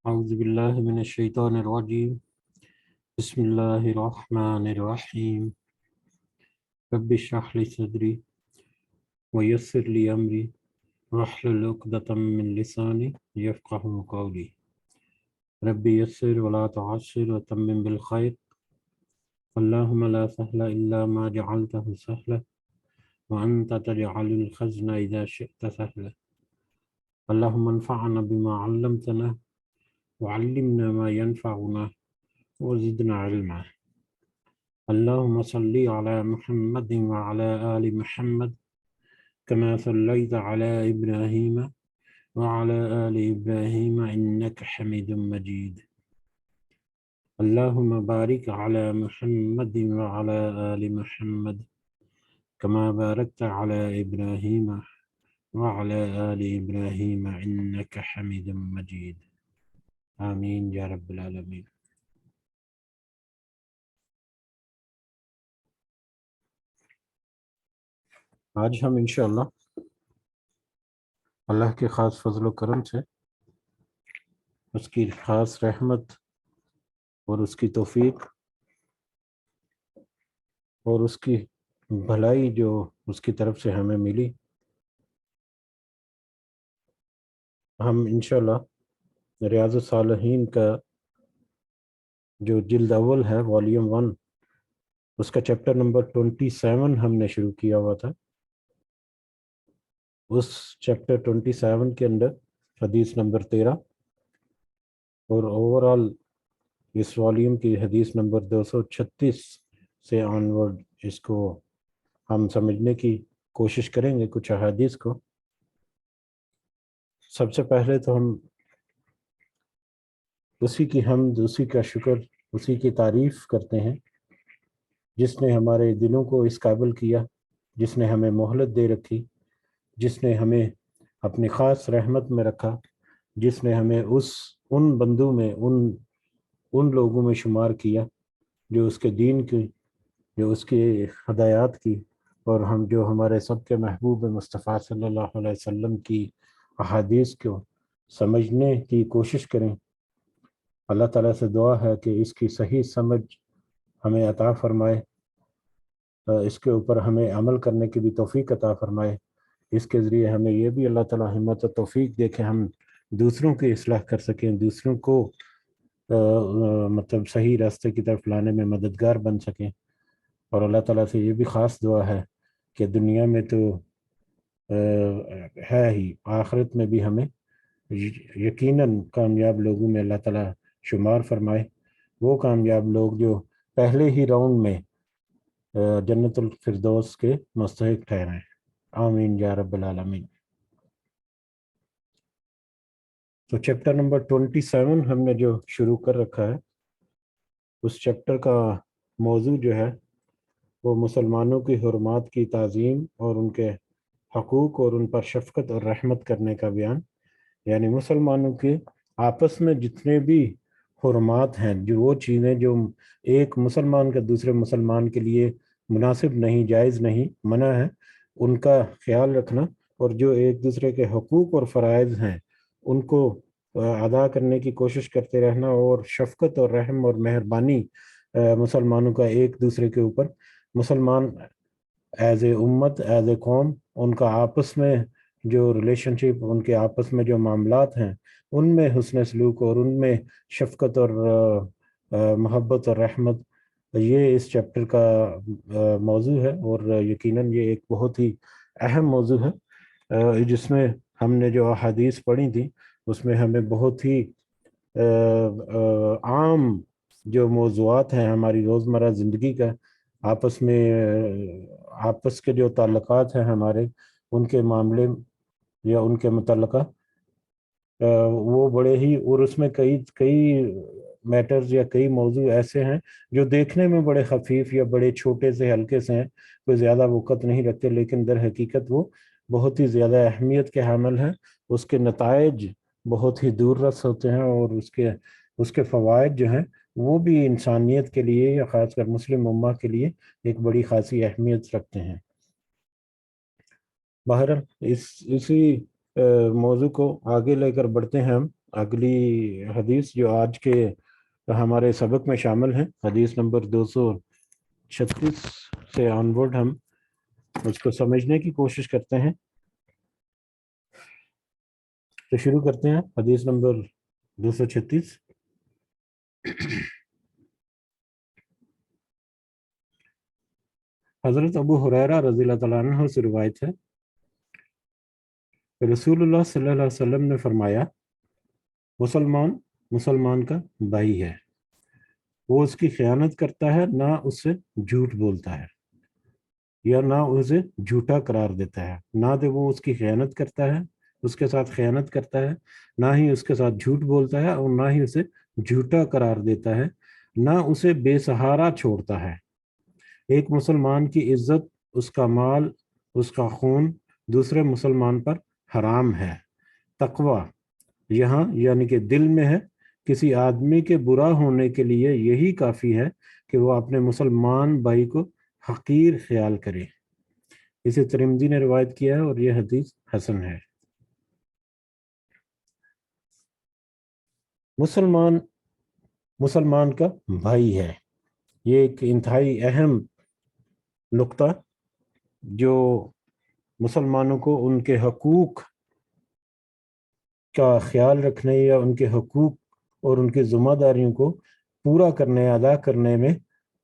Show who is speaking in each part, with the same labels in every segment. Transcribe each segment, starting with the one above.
Speaker 1: أعوذ بالله من الشيطان الرجيم بسم الله الرحمن الرحيم رب اشرح لي صدري ويسر لي أمري واحلل عقدة من لساني يفقهوا قولي رب يسر ولا تعسر وتمم بالخير اللهم لا سهل إلا ما جعلته سهلا وأنت تجعل الحزن إذا شئت سهلا اللهم انفعنا بما علمتنا وعلمنا ما ينفعنا وزدنا علما اللهم صل على محمد وعلى آل محمد كما صليت على إبراهيم وعلى آل إبراهيم إنك حميد مجيد اللهم بارك على محمد وعلى آل محمد كما باركت على إبراهيم وعلى آل إبراهيم إنك حميد مجيد آمين يا رب العالمين. آج ہم انشاءاللہ اللہ کے خاص فضل و کرم سے اس کی خاص رحمت اور اس کی توفیق اور اس کی بھلائی جو اس کی طرف سے ہمیں ملی، ہم انشاءاللہ ریاض الصالحین کا جو جلد اول ہے والیوم 1 اس کا چیپٹر نمبر 27 ہم نے شروع کیا ہوا تھا۔ اس چیپٹر 27 کے اندر حدیث نمبر 13 اور اوورال اس والیوم کی حدیث نمبر 236 سے آنورڈ اس کو ہم سمجھنے کی کوشش کریں گے کچھ احادیث کو۔ سب سے پہلے تو ہم اسی کی حمد، اسی کا شکر، اسی کی تعریف کرتے ہیں جس نے ہمارے دلوں کو اس قابل کیا، جس نے ہمیں مہلت دے رکھی، جس نے ہمیں اپنی خاص رحمت میں رکھا، جس نے ہمیں ان بندوں میں ان لوگوں میں شمار کیا جو اس کے دین کی، جو اس کے ہدایات کی، اور ہم جو ہمارے سب کے محبوب مصطفیٰ صلی اللہ علیہ وسلم کی احادیث کو سمجھنے کی کوشش کریں۔ اللہ تعالیٰ سے دعا ہے کہ اس کی صحیح سمجھ ہمیں عطا فرمائے، اس کے اوپر ہمیں عمل کرنے کی بھی توفیق عطا فرمائے۔ اس کے ذریعے ہمیں یہ بھی اللہ تعالیٰ ہمت و توفیق دے کہ ہم دوسروں کی اصلاح کر سکیں، دوسروں کو مطلب صحیح راستے کی طرف لانے میں مددگار بن سکیں۔ اور اللہ تعالیٰ سے یہ بھی خاص دعا ہے کہ دنیا میں تو ہے ہی، آخرت میں بھی ہمیں یقیناً کامیاب لوگوں میں اللہ تعالیٰ شمار فرمائے، وہ کامیاب لوگ جو پہلے ہی راؤنڈ میں جنت الفردوس کے مستحق ٹھہریں۔ آمین یا رب العالمین۔ تو چیپٹر نمبر 27 ہم نے جو شروع کر رکھا ہے، اس چیپٹر کا موضوع جو ہے وہ مسلمانوں کی حرمات کی تعظیم اور ان کے حقوق اور ان پر شفقت اور رحمت کرنے کا بیان، یعنی مسلمانوں کے آپس میں جتنے بھی حرمات ہیں، جو وہ چیزیں جو ایک مسلمان کا دوسرے مسلمان کے لیے مناسب نہیں، جائز نہیں، منع ہے، ان کا خیال رکھنا، اور جو ایک دوسرے کے حقوق اور فرائض ہیں ان کو ادا کرنے کی کوشش کرتے رہنا، اور شفقت اور رحم اور مہربانی مسلمانوں کا ایک دوسرے کے اوپر، مسلمان ایز اے امت، ایز اے قوم، ان کا آپس میں جو ریلیشن شپ، ان کے آپس میں جو معاملات ہیں ان میں حسن سلوک اور ان میں شفقت اور محبت اور رحمت، یہ اس چیپٹر کا موضوع ہے، اور یقیناً یہ ایک بہت ہی اہم موضوع ہے جس میں ہم نے جو احادیث پڑھی تھی اس میں ہمیں بہت ہی عام جو موضوعات ہیں ہماری روزمرہ زندگی کا، آپس کے جو تعلقات ہیں ہمارے، ان کے معاملے یا ان کے متعلقہ وہ بڑے ہی، اور اس میں کئی میٹرز یا کئی موضوع ایسے ہیں جو دیکھنے میں بڑے خفیف یا بڑے چھوٹے سے ہلکے سے ہیں، کوئی زیادہ وقت نہیں رکھتے، لیکن در حقیقت وہ بہت ہی زیادہ اہمیت کے حامل ہیں، اس کے نتائج بہت ہی دور رس ہوتے ہیں، اور اس کے فوائد جو ہیں وہ بھی انسانیت کے لیے یا خاص کر مسلم امہ کے لیے ایک بڑی خاصی اہمیت رکھتے ہیں۔ بہرحال اسی موضوع کو آگے لے کر بڑھتے ہیں ہم، اگلی حدیث جو آج کے ہمارے سبق میں شامل ہیں، حدیث نمبر 236 سے آنورڈ ہم اس کو سمجھنے کی کوشش کرتے ہیں. تو شروع کرتے ہیں حدیث نمبر 236. حضرت ابو ہریرہ رضی اللہ تعالیٰ عنہ سے روایت ہے، رسول اللہ صلی اللہ علیہ وسلم نے فرمایا، مسلمان کا بھائی ہے، وہ اس کی خیانت کرتا ہے نہ اس سے جھوٹ بولتا ہے یا نہ اسے جھوٹا قرار دیتا ہے. نہ تو وہ اس کی خیانت کرتا ہے، اس کے ساتھ خیانت کرتا ہے، نہ ہی اس کے ساتھ جھوٹ بولتا ہے اور نہ ہی اسے جھوٹا قرار دیتا ہے، نہ اسے بے سہارا چھوڑتا ہے. ایک مسلمان کی عزت، اس کا مال، اس کا خون دوسرے مسلمان پر حرام ہے. تقوی یہاں یعنی کہ دل میں ہے. کسی آدمی کے برا ہونے کے لیے یہی کافی ہے کہ وہ اپنے مسلمان بھائی کو حقیر خیال کرے. اسے ترمذی نے روایت کیا ہے اور یہ حدیث حسن ہے. مسلمان کا بھائی ہے، یہ ایک انتہائی اہم نقطہ جو مسلمانوں کو ان کے حقوق کا خیال رکھنے یا ان کے حقوق اور ان کی ذمہ داریوں کو پورا کرنے، ادا کرنے میں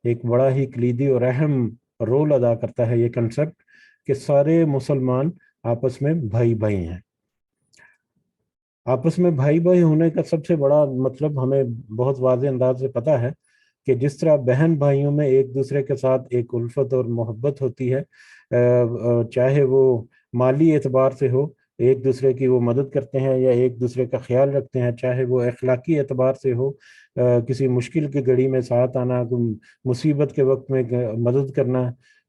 Speaker 1: ایک بڑا ہی کلیدی اور اہم رول ادا کرتا ہے. یہ کنسپٹ کہ سارے مسلمان آپس میں بھائی بھائی ہیں. آپس میں بھائی بھائی ہونے کا سب سے بڑا مطلب ہمیں بہت واضح انداز سے پتہ ہے کہ جس طرح بہن بھائیوں میں ایک دوسرے کے ساتھ ایک الفت اور محبت ہوتی ہے، چاہے وہ مالی اعتبار سے ہو، ایک دوسرے کی وہ مدد کرتے ہیں یا ایک دوسرے کا خیال رکھتے ہیں، چاہے وہ اخلاقی اعتبار سے ہو، کسی مشکل کی گھڑی میں ساتھ آنا، مصیبت کے وقت میں مدد کرنا،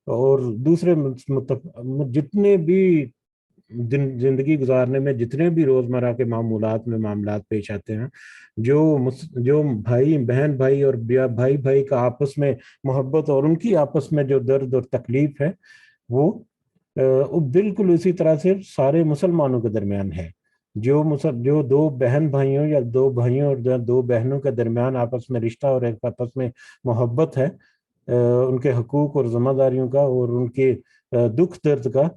Speaker 1: اور دوسرے جتنے بھی زندگی گزارنے میں جتنے بھی روزمرہ کے معاملات پیش آتے ہیں، جو بہن بھائی اور بھائی بھائی کا آپس میں محبت اور ان کی آپس میں جو درد اور تکلیف ہے، وہ بالکل اسی طرح سے سارے مسلمانوں کے درمیان ہے. جو دو بہن بھائیوں یا دو بھائیوں اور دو بہنوں کے درمیان آپس میں رشتہ اور ایک آپس میں محبت ہے، ان کے حقوق اور ذمہ داریوں کا اور ان کے دکھ درد کا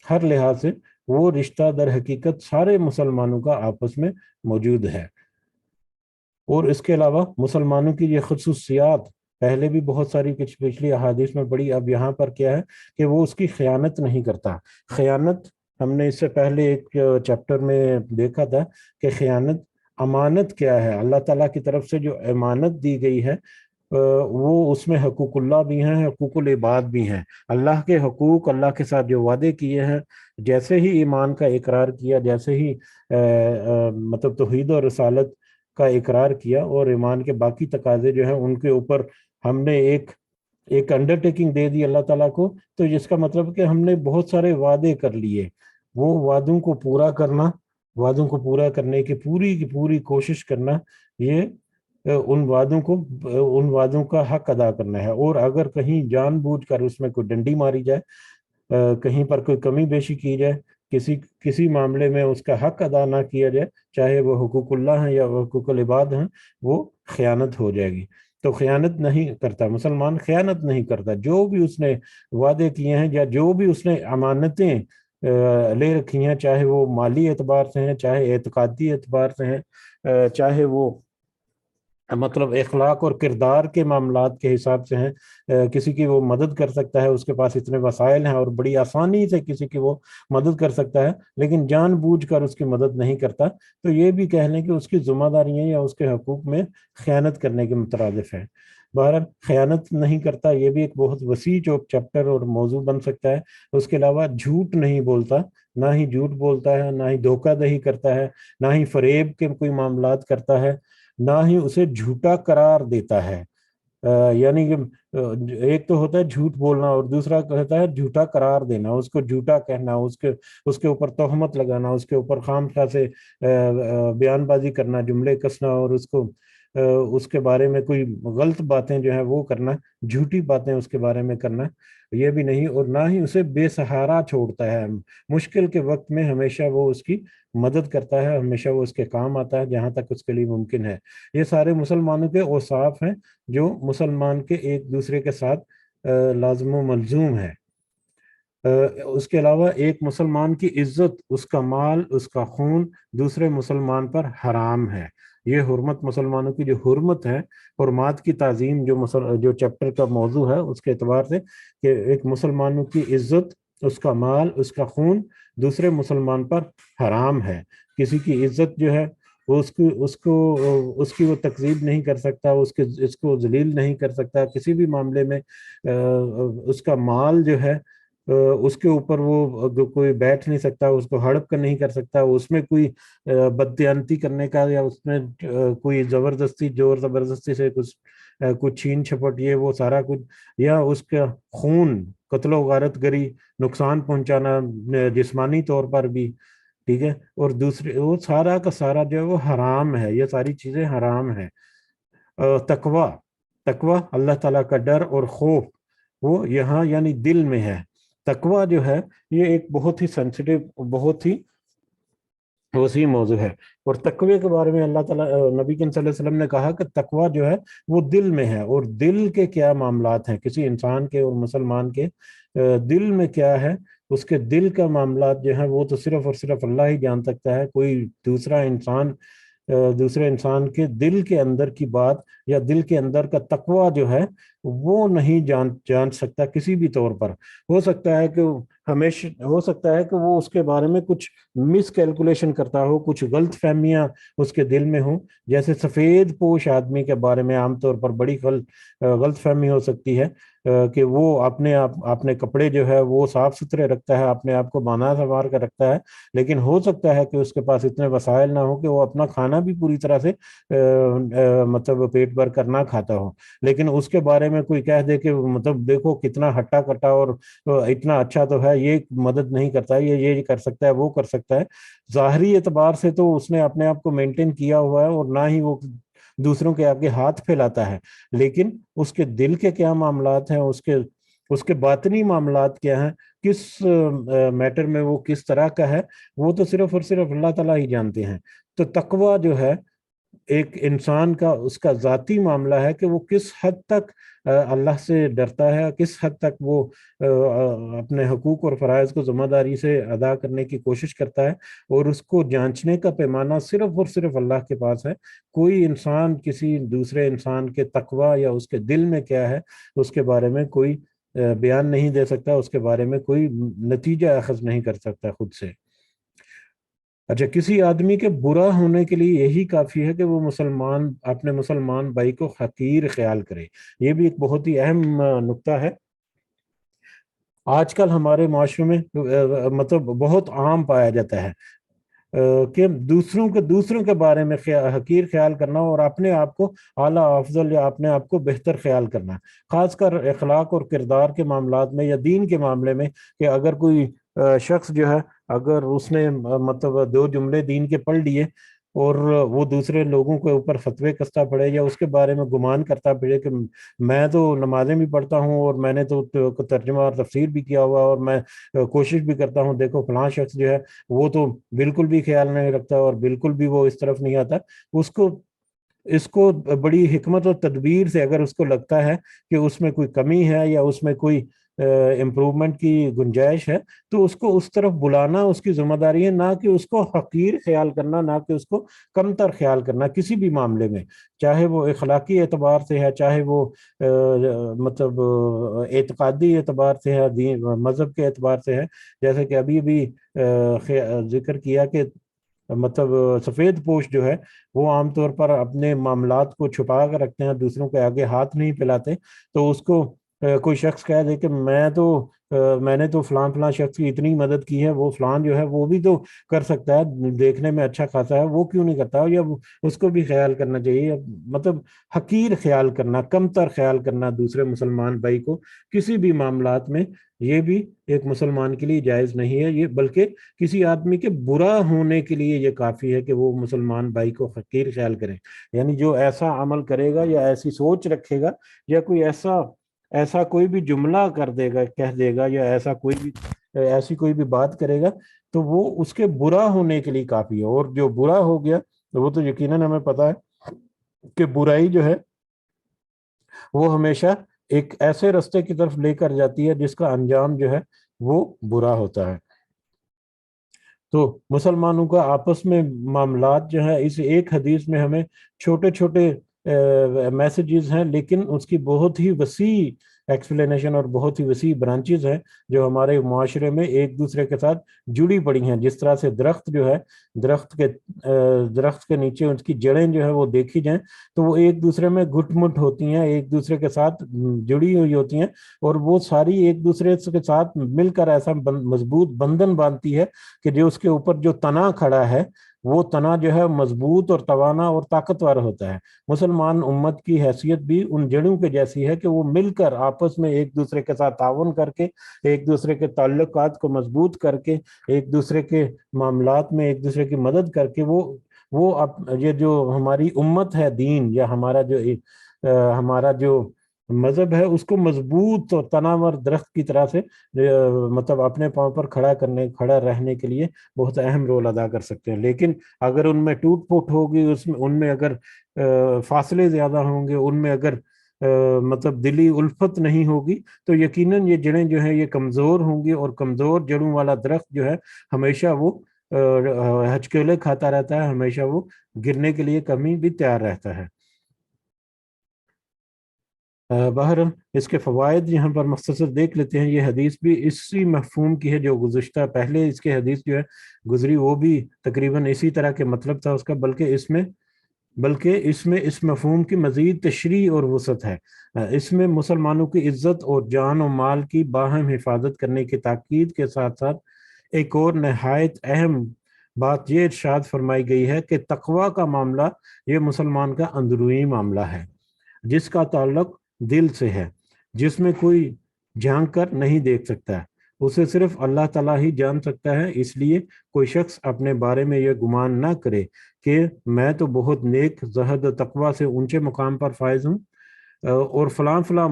Speaker 1: ہر لحاظ سے، وہ رشتہ در حقیقت سارے مسلمانوں کا آپس میں موجود ہے. اور اس کے علاوہ مسلمانوں کی یہ خصوصیات پہلے بھی بہت ساری پچھلی احادیث میں پڑھی. اب یہاں پر کیا ہے کہ وہ اس کی خیانت نہیں کرتا. خیانت ہم نے اس سے پہلے ایک چیپٹر میں دیکھا تھا کہ خیانت امانت کیا ہے. اللہ تعالیٰ کی طرف سے جو امانت دی گئی ہے، وہ اس میں حقوق اللہ بھی ہیں، حقوق العباد بھی ہیں. اللہ کے حقوق، اللہ کے ساتھ جو وعدے کیے ہیں، جیسے ہی ایمان کا اقرار کیا، جیسے ہی مطلب توحید و رسالت کا اقرار کیا اور ایمان کے باقی تقاضے جو ہیں ان کے اوپر ہم نے ایک انڈرٹیکنگ دے دی اللہ تعالیٰ کو، تو جس کا مطلب کہ ہم نے بہت سارے وعدے کر لیے. وہ وعدوں کو پورا کرنے کی پوری کوشش کرنا، یہ ان وعدوں کا حق ادا کرنا ہے. اور اگر کہیں جان بوجھ کر اس میں کوئی ڈنڈی ماری جائے، کہیں پر کوئی کمی بیشی کی جائے، کسی معاملے میں اس کا حق ادا نہ کیا جائے، چاہے وہ حقوق اللہ ہیں یا وہ حقوق العباد ہیں، وہ خیانت ہو جائے گی. تو خیانت نہیں کرتا مسلمان، خیانت نہیں کرتا. جو بھی اس نے وعدے کیے ہیں یا جو بھی اس نے امانتیں لے رکھی ہیں، چاہے وہ مالی اعتبار سے ہیں، چاہے اعتقادی اعتبار سے ہیں، چاہے وہ مطلب اخلاق اور کردار کے معاملات کے حساب سے ہیں، کسی کی وہ مدد کر سکتا ہے، اس کے پاس اتنے وسائل ہیں اور بڑی آسانی سے کسی کی وہ مدد کر سکتا ہے، لیکن جان بوجھ کر اس کی مدد نہیں کرتا، تو یہ بھی کہہ لیں کہ اس کی ذمہ داریاں یا اس کے حقوق میں خیانت کرنے کے مترادف ہے. بہرحال خیانت نہیں کرتا، یہ بھی ایک بہت وسیع چیپٹر اور موضوع بن سکتا ہے. اس کے علاوہ جھوٹ نہیں بولتا، نہ ہی جھوٹ بولتا ہے، نہ ہی دھوکہ دہی کرتا ہے، نہ ہی فریب کے کوئی معاملات کرتا ہے، نہ ہی اسے جھوٹا قرار دیتا ہے. یعنی کہ ایک تو ہوتا ہے جھوٹ بولنا اور دوسرا ہوتا ہے جھوٹا قرار دینا، اس کو جھوٹا کہنا، اس کے اوپر تہمت لگانا، اس کے اوپر خام خواہ سے بیان بازی کرنا، جملے کسنا اور اس کو اس کے بارے میں کوئی غلط باتیں جو ہیں وہ کرنا، جھوٹی باتیں اس کے بارے میں کرنا، یہ بھی نہیں، اور نہ ہی اسے بے سہارا چھوڑتا ہے۔ مشکل کے وقت میں ہمیشہ وہ اس کی مدد کرتا ہے، ہمیشہ وہ اس کے کام آتا ہے جہاں تک اس کے لیے ممکن ہے۔ یہ سارے مسلمانوں کے اوصاف ہیں جو مسلمان کے ایک دوسرے کے ساتھ لازم و ملزوم ہے۔ اس کے علاوہ ایک مسلمان کی عزت، اس کا مال، اس کا خون دوسرے مسلمان پر حرام ہے۔ یہ حرمت، مسلمانوں کی جو حرمت ہے، حرمات کی تعظیم جو چیپٹر کا موضوع ہے اس کے اعتبار سے، کہ ایک مسلمانوں کی عزت، اس کا مال، اس کا خون دوسرے مسلمان پر حرام ہے۔ کسی کی عزت جو ہے وہ اس کی وہ تکذیب نہیں کر سکتا، اس کو ذلیل نہیں کر سکتا کسی بھی معاملے میں۔ اس کا مال جو ہے اس کے اوپر وہ کوئی بیٹھ نہیں سکتا، اس کو ہڑپ کر نہیں کر سکتا، اس میں کوئی بددیانتی کرنے کا یا اس میں کوئی زبردستی، زور زبردستی سے کچھ چھین چھپٹ، یہ وہ سارا کچھ، یا اس کا خون، قتل و غارت گری، نقصان پہنچانا جسمانی طور پر بھی، ٹھیک ہے، اور دوسرے وہ سارا کا سارا جو ہے وہ حرام ہے، یہ ساری چیزیں حرام ہیں۔ تقوی، تقوی اللہ تعالیٰ کا ڈر اور خوف، وہ یہاں یعنی دل میں ہے۔ تقوی جو ہے یہ ایک بہت ہی سینسٹیو، بہت ہی وسیع موضوع ہے، اور تقوی کے بارے میں اللہ تعالیٰ، نبی کریم صلی اللہ علیہ وسلم نے کہا کہ تقوی جو ہے وہ دل میں ہے، اور دل کے کیا معاملات ہیں کسی انسان کے اور مسلمان کے، دل میں کیا ہے، اس کے دل کا معاملات جو ہیں وہ تو صرف اور صرف اللہ ہی جان سکتا ہے۔ کوئی دوسرے انسان کے دل کے اندر کی بات یا دل کے اندر کا تقوی جو ہے وہ نہیں جان سکتا کسی بھی طور پر۔ ہو سکتا ہے کہ وہ اس کے بارے میں کچھ مس کیلکولیشن کرتا ہو، کچھ غلط فہمیاں اس کے دل میں ہوں، جیسے سفید پوش آدمی کے بارے میں عام طور پر بڑی غلط فہمی ہو سکتی ہے کہ وہ اپنے کپڑے جو ہے وہ صاف ستھرے رکھتا ہے، اپنے آپ کو بانا سنوار کر رکھتا ہے، لیکن ہو سکتا ہے کہ اس کے پاس اتنے وسائل نہ ہو کہ وہ اپنا کھانا بھی پوری طرح سے مطلب پیٹ بھر کر نہ کھاتا ہو، لیکن اس کے بارے میں کوئی کہہ دے کہ مطلب دیکھو کتنا ہٹا کٹا اور اتنا اچھا تو ہے، یہ مدد نہیں کرتا، یہ کر سکتا ہے، وہ کر سکتا ہے، ظاہری اعتبار سے تو اس نے اپنے آپ کو مینٹین کیا ہوا ہے اور نہ ہی وہ دوسروں کے آگے ہاتھ پھیلاتا ہے، لیکن اس کے دل کے کیا معاملات ہیں، اس کے باطنی معاملات کیا ہیں، کس میٹر میں وہ کس طرح کا ہے، وہ تو صرف اور صرف اللہ تعالیٰ ہی جانتے ہیں۔ تو تقوی جو ہے ایک انسان کا، اس کا ذاتی معاملہ ہے کہ وہ کس حد تک اللہ سے ڈرتا ہے، کس حد تک وہ اپنے حقوق اور فرائض کو ذمہ داری سے ادا کرنے کی کوشش کرتا ہے، اور اس کو جانچنے کا پیمانہ صرف اور صرف اللہ کے پاس ہے۔ کوئی انسان کسی دوسرے انسان کے تقوی یا اس کے دل میں کیا ہے اس کے بارے میں کوئی بیان نہیں دے سکتا، اس کے بارے میں کوئی نتیجہ اخذ نہیں کر سکتا خود سے۔ اچھا، کسی آدمی کے برا ہونے کے لیے یہی کافی ہے کہ وہ اپنے مسلمان بھائی کو حقیر خیال کرے۔ یہ بھی ایک بہت ہی اہم نقطہ ہے، آج کل ہمارے معاشرے میں مطلب بہت عام پایا جاتا ہے کہ دوسروں کے بارے میں حقیر خیال کرنا اور اپنے آپ کو اعلیٰ افضل یا اپنے آپ کو بہتر خیال کرنا، خاص کر اخلاق اور کردار کے معاملات میں یا دین کے معاملے میں، کہ اگر کوئی شخص جو ہے، اگر اس نے مطلب 2 جملے دین کے پڑھ لیے اور وہ دوسرے لوگوں کے اوپر فتوے کستا پڑے یا اس کے بارے میں گمان کرتا پڑے کہ میں تو نمازیں بھی پڑھتا ہوں اور میں نے تو ترجمہ اور تفسیر بھی کیا ہوا اور میں کوشش بھی کرتا ہوں، دیکھو فلاں شخص جو ہے وہ تو بالکل بھی خیال نہیں رکھتا اور بالکل بھی وہ اس طرف نہیں آتا، اس کو بڑی حکمت و تدبیر سے اگر اس کو لگتا ہے کہ اس میں کوئی کمی ہے یا اس میں کوئی امپرومنٹ کی گنجائش ہے، تو اس کو اس طرف بلانا اس کی ذمہ داری ہے، نہ کہ اس کو حقیر خیال کرنا، نہ کہ اس کو کمتر خیال کرنا کسی بھی معاملے میں، چاہے وہ اخلاقی اعتبار سے ہے، چاہے وہ مطلب اعتقادی اعتبار سے ہے، مذہب کے اعتبار سے ہے، جیسے کہ ابھی بھی ذکر کیا کہ مطلب سفید پوش جو ہے وہ عام طور پر اپنے معاملات کو چھپا کر رکھتے ہیں، دوسروں کے آگے ہاتھ نہیں پھیلاتے، تو اس کو کوئی شخص کہہ دے کہ میں تو میں نے تو فلاں فلاں شخص کی اتنی مدد کی ہے، وہ فلان جو ہے وہ بھی تو کر سکتا ہے، دیکھنے میں اچھا خاصا ہے، وہ کیوں نہیں کرتا، یا اس کو بھی خیال کرنا چاہیے۔ مطلب حقیر خیال کرنا، کم تر خیال کرنا دوسرے مسلمان بھائی کو کسی بھی معاملات میں، یہ بھی ایک مسلمان کے لیے جائز نہیں ہے، یہ بلکہ کسی آدمی کے برا ہونے کے لیے یہ کافی ہے کہ وہ مسلمان بھائی کو حقیر خیال کرے۔ یعنی جو ایسا عمل کرے گا یا ایسی سوچ رکھے گا یا کوئی ایسا کوئی بھی جملہ کر دے گا، کہہ دے گا، یا ایسی کوئی بھی بات کرے گا، تو وہ اس کے برا ہونے کے لیے کافی ہے۔ اور جو برا ہو گیا تو وہ تو یقیناً ہمیں پتا ہے کہ برائی جو ہے وہ ہمیشہ ایک ایسے رستے کی طرف لے کر جاتی ہے جس کا انجام جو ہے وہ برا ہوتا ہے۔ تو مسلمانوں کا آپس میں معاملات جو ہے، اس ایک حدیث میں ہمیں چھوٹے چھوٹے میسیجز ہیں، لیکن اس کی بہت ہی وسیع ایکسپلینیشن اور بہت ہی وسیع برانچز ہیں جو ہمارے معاشرے میں ایک دوسرے کے ساتھ جڑی پڑی ہیں۔ جس طرح سے درخت جو ہے، درخت کے نیچے اس کی جڑیں جو ہے وہ دیکھی جائیں تو وہ ایک دوسرے میں گھٹ مٹ ہوتی ہیں، ایک دوسرے کے ساتھ جڑی ہوئی ہوتی ہیں، اور وہ ساری ایک دوسرے کے ساتھ مل کر ایسا مضبوط بندھن باندھتی ہے کہ جو اس کے اوپر جو تنا کھڑا ہے وہ تنا جو ہے مضبوط اور توانا اور طاقتور ہوتا ہے۔ مسلمان امت کی حیثیت بھی ان جڑوں کے جیسی ہے کہ وہ مل کر آپس میں ایک دوسرے کے ساتھ تعاون کر کے، ایک دوسرے کے تعلقات کو مضبوط کر کے، ایک دوسرے کے معاملات میں ایک دوسرے کی مدد کر کے یہ جو ہماری امت ہے، دین یا ہمارا جو مذہب ہے، اس کو مضبوط اور تناور درخت کی طرح سے مطلب اپنے پاؤں پر کھڑا رہنے کے لیے بہت اہم رول ادا کر سکتے ہیں۔ لیکن اگر ان میں ٹوٹ پھوٹ ہوگی، ان میں اگر فاصلے زیادہ ہوں گے، ان میں اگر مطلب دلی الفت نہیں ہوگی، تو یقیناً یہ جڑیں جو ہیں یہ کمزور ہوں گی، اور کمزور جڑوں والا درخت جو ہے ہمیشہ وہ ہچکیلے کھاتا رہتا ہے، ہمیشہ وہ گرنے کے لیے کبھی بھی تیار رہتا ہے۔ بہرحال اس کے فوائد یہاں پر مختصر دیکھ لیتے ہیں۔ یہ حدیث بھی اسی مفہوم کی ہے جو گزشتہ پہلے اس کے حدیث جو ہے گزری، وہ بھی تقریباً اسی طرح کے مطلب تھا اس کا، بلکہ اس میں اس مفہوم کی مزید تشریح اور وسعت ہے۔ اس میں مسلمانوں کی عزت اور جان و مال کی باہم حفاظت کرنے کی تاکید کے ساتھ ساتھ ایک اور نہایت اہم بات یہ ارشاد فرمائی گئی ہے کہ تقوی کا معاملہ یہ مسلمان کا اندرونی معاملہ ہے، جس کا تعلق دل سے ہے، جس میں کوئی جھانک کر نہیں دیکھ سکتا ہے، اسے صرف اللہ تعالیٰ ہی جان سکتا ہے۔ اس لیے کوئی شخص اپنے بارے میں یہ گمان نہ کرے کہ میں تو بہت نیک، زہد و تقوی سے اونچے مقام پر فائز ہوں، اور فلاں فلاں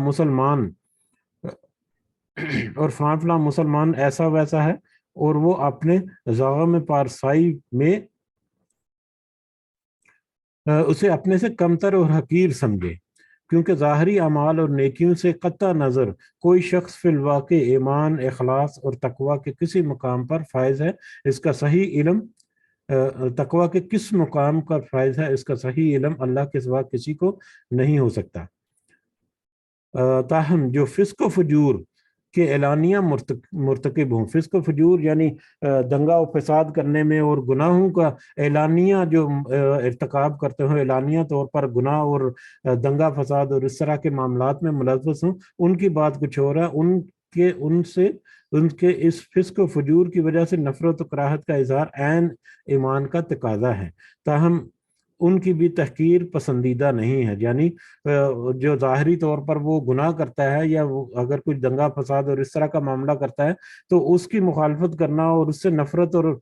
Speaker 1: مسلمان ایسا ویسا ہے، اور وہ اپنے زعم پارسائی میں اسے اپنے سے کمتر اور حقیر سمجھے، کیونکہ ظاہری اعمال اور نیکیوں سے قطع نظر کوئی شخص فی الواقع ایمان، اخلاص اور تقوی کے کسی مقام پر فائز ہے۔ اس کا صحیح علم تقوی کے کس مقام کا فائز ہے، اس کا صحیح علم اللہ کے سوا کسی کو نہیں ہو سکتا۔ تاہم جو فسق و فجور کے اعلانیہ مرتکب ہوں، فسق و فجور یعنی دنگا و فساد کرنے میں اور گناہوں کا اعلانیہ جو ارتکاب کرتے ہوں، اعلانیہ طور پر گناہ اور دنگا فساد اور اس طرح کے معاملات میں ملوث ہوں، ان کی بات کچھ اور ہے۔ ان کے اس فسق و فجور کی وجہ سے نفرت و کراہت کا اظہار عین ایمان کا تقاضا ہے، تاہم ان کی بھی تحقیر پسندیدہ نہیں ہے۔ یعنی جو ظاہری طور پر وہ گناہ کرتا ہے، یا وہ اگر کچھ دنگا فساد اور اس طرح کا معاملہ کرتا ہے، تو اس کی مخالفت کرنا اور اس سے نفرت اور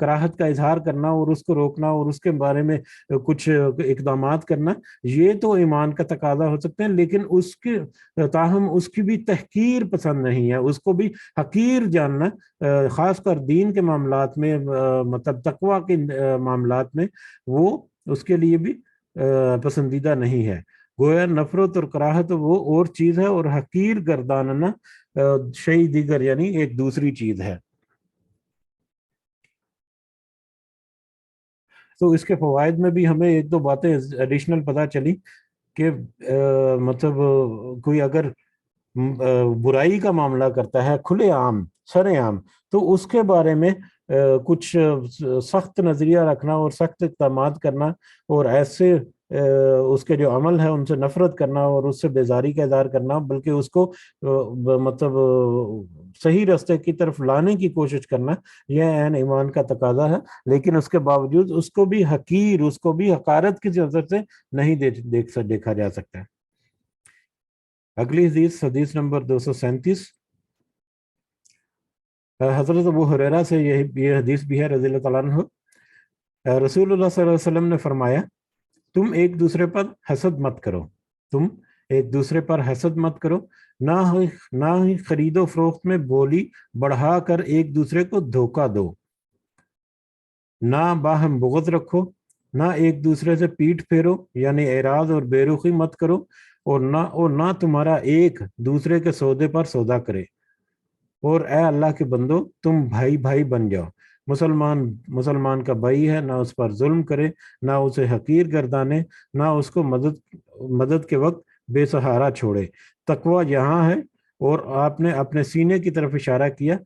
Speaker 1: کراہت کا اظہار کرنا اور اس کو روکنا اور اس کے بارے میں کچھ اقدامات کرنا، یہ تو ایمان کا تقاضا ہو سکتے ہیں، لیکن تاہم اس کی بھی تحقیر پسند نہیں ہے، اس کو بھی حقیر جاننا، خاص کر دین کے معاملات میں، مطلب تقوی کے معاملات میں، وہ اس کے لیے بھی پسندیدہ نہیں ہے۔ گویا نفرت اور کراہت وہ اور چیز ہے، اور حقیر گرداننا شیء دیگر یعنی ایک دوسری چیز ہے۔ تو اس کے فوائد میں بھی ہمیں ایک دو باتیں ایڈیشنل پتہ چلی کہ مطلب کوئی اگر برائی کا معاملہ کرتا ہے کھلے عام، سر عام، تو اس کے بارے میں کچھ سخت نظریہ رکھنا اور سخت اقدامات کرنا، اور ایسے اس کے جو عمل ہے ان سے نفرت کرنا اور اس سے بیزاری کا اظہار کرنا، بلکہ اس کو مطلب صحیح راستے کی طرف لانے کی کوشش کرنا، یہ عین ایمان کا تقاضا ہے۔ لیکن اس کے باوجود اس کو بھی حقیر، اس کو بھی حقارت کی نظر سے نہیں دیکھا جا سکتا ہے۔ اگلی حدیث، حدیث نمبر 237، حضرت ابو ہریرہ سے یہ حدیث بھی ہے رضی اللہ تعالیٰ عنہ۔ رسول اللہ صلی اللہ علیہ وسلم نے فرمایا، تم ایک دوسرے پر حسد مت کرو، تم ایک دوسرے پر حسد مت کرو، نہ ہی خرید و فروخت میں بولی بڑھا کر ایک دوسرے کو دھوکہ دو، نہ باہم بغض رکھو، نہ ایک دوسرے سے پیٹھ پھیرو یعنی اعراض اور بے رخی مت کرو، اور نہ تمہارا ایک دوسرے کے سودے پر سودا کرے، اور اے اللہ کے بندو تم بھائی بھائی بن جاؤ، مسلمان کا بھائی ہے، نہ اس پر ظلم کرے، نہ اسے حقیر گردانے، نہ اس کو مدد کے وقت بے سہارا چھوڑے۔ تقویٰ یہاں ہے، اور آپ نے اپنے سینے کی طرف اشارہ کیا،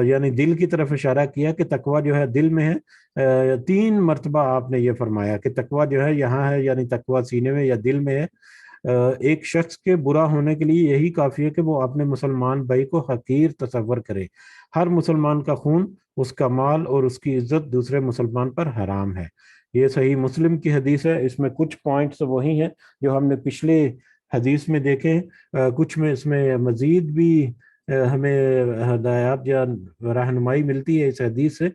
Speaker 1: یعنی دل کی طرف اشارہ کیا کہ تقویٰ جو ہے دل میں ہے۔ 3 مرتبہ آپ نے یہ فرمایا کہ تقویٰ جو ہے یہاں ہے، یعنی تقویٰ سینے میں یا دل میں ہے۔ ایک شخص کے برا ہونے کے لیے یہی کافی ہے کہ وہ اپنے مسلمان بھائی کو حقیر تصور کرے۔ ہر مسلمان کا خون، اس کا مال اور اس کی عزت دوسرے مسلمان پر حرام ہے۔ یہ صحیح مسلم کی حدیث ہے۔ اس میں کچھ پوائنٹس وہی ہیں جو ہم نے پچھلے حدیث میں دیکھے، کچھ میں اس میں مزید بھی ہمیں ہدایات یا رہنمائی ملتی ہے اس حدیث سے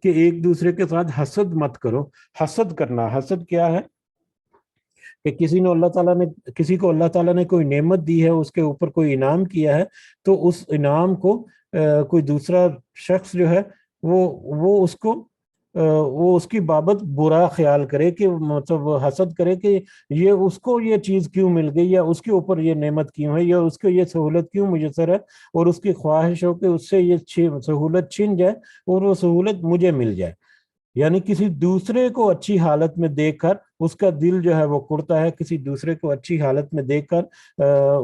Speaker 1: کہ ایک دوسرے کے ساتھ حسد مت کرو۔ حسد کرنا، حسد کیا ہے کہ کسی کو اللہ تعالیٰ نے کوئی نعمت دی ہے، اس کے اوپر کوئی انعام کیا ہے، تو اس انعام کو کوئی دوسرا شخص جو ہے وہ اس کی بابت برا خیال کرے، کہ مطلب حسد کرے کہ یہ اس کو یہ چیز کیوں مل گئی، یا اس کے اوپر یہ نعمت کیوں ہے، یا اس کو یہ سہولت کیوں میسر ہے، اور اس کی خواہش ہو کہ اس سے یہ سہولت چھن جائے اور وہ سہولت مجھے مل جائے۔ یعنی کسی دوسرے کو اچھی حالت میں دیکھ کر اس کا دل جو ہے وہ کڑتا ہے، کسی دوسرے کو اچھی حالت میں دیکھ کر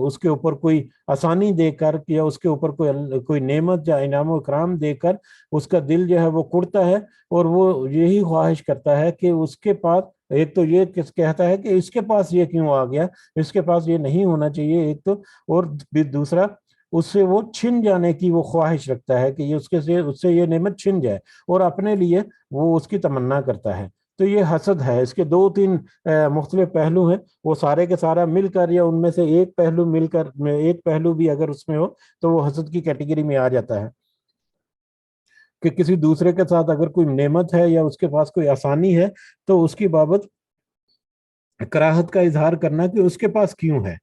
Speaker 1: اس کے اوپر کوئی آسانی دیکھ کر، یا اس کے اوپر کوئی نعمت یا انعام و اکرام دیکھ کر اس کا دل جو ہے وہ کڑتا ہے، اور وہ یہی خواہش کرتا ہے کہ اس کے پاس، ایک تو یہ کہتا ہے کہ اس کے پاس یہ کیوں آ گیا، اس کے پاس یہ نہیں ہونا چاہیے ایک تو، اور دوسرا اس سے وہ چھن جانے کی وہ خواہش رکھتا ہے کہ اس سے یہ نعمت چھن جائے، اور اپنے لیے وہ اس کی تمنا کرتا ہے۔ تو یہ حسد ہے۔ اس کے 2-3 مختلف پہلو ہیں، وہ سارے کے سارا مل کر، یا ان میں سے ایک پہلو بھی اگر اس میں ہو تو وہ حسد کی کیٹیگری میں آ جاتا ہے، کہ کسی دوسرے کے ساتھ اگر کوئی نعمت ہے یا اس کے پاس کوئی آسانی ہے تو اس کی بابت کراہت کا اظہار کرنا کہ اس کے پاس کیوں ہے،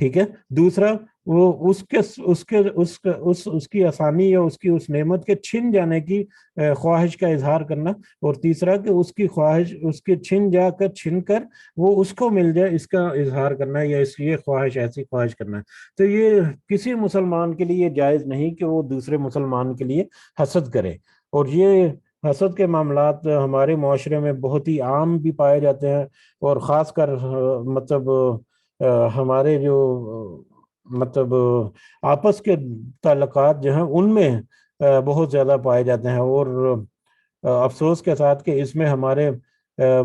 Speaker 1: ٹھیک ہے۔ دوسرا وہ اس کی آسانی یا اس نعمت کے چھن جانے کی خواہش کا اظہار کرنا، اور تیسرا کہ اس کی خواہش اس کے چھن کر وہ اس کو مل جائے، اس کا اظہار کرنا، یا یہ خواہش، ایسی خواہش کرنا۔ تو یہ کسی مسلمان کے لیے جائز نہیں کہ وہ دوسرے مسلمان کے لیے حسد کرے، اور یہ حسد کے معاملات ہمارے معاشرے میں بہت ہی عام بھی پائے جاتے ہیں، اور خاص کر مطلب ہمارے جو مطلب آپس کے تعلقات جو ہیں ان میں بہت زیادہ پائے جاتے ہیں، اور افسوس کے ساتھ کہ اس میں ہمارے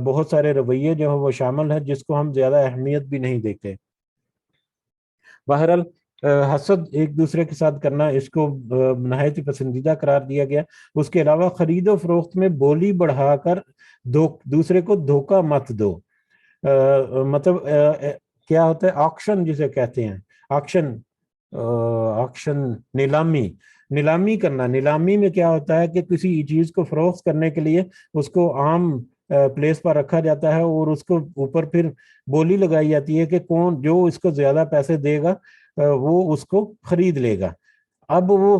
Speaker 1: بہت سارے رویے جو ہیں وہ شامل ہیں جس کو ہم زیادہ اہمیت بھی نہیں دیتے۔ بہرحال حسد ایک دوسرے کے ساتھ کرنا، اس کو نہایت پسندیدہ قرار دیا گیا۔ اس کے علاوہ خرید و فروخت میں بولی بڑھا کر دوسرے کو دھوکہ مت دو۔ مطلب کیا ہوتا ہے آکشن جسے کہتے ہیں، آکشن نیلامی کرنا۔ نیلامی میں کیا ہوتا ہے کہ کسی چیز کو فروخت کرنے کے لیے اس کو عام پلیس پر رکھا جاتا ہے، اور اس کو اوپر پھر بولی لگائی جاتی ہے کہ کون جو اس کو زیادہ پیسے دے گا وہ اس کو خرید لے گا۔ اب وہ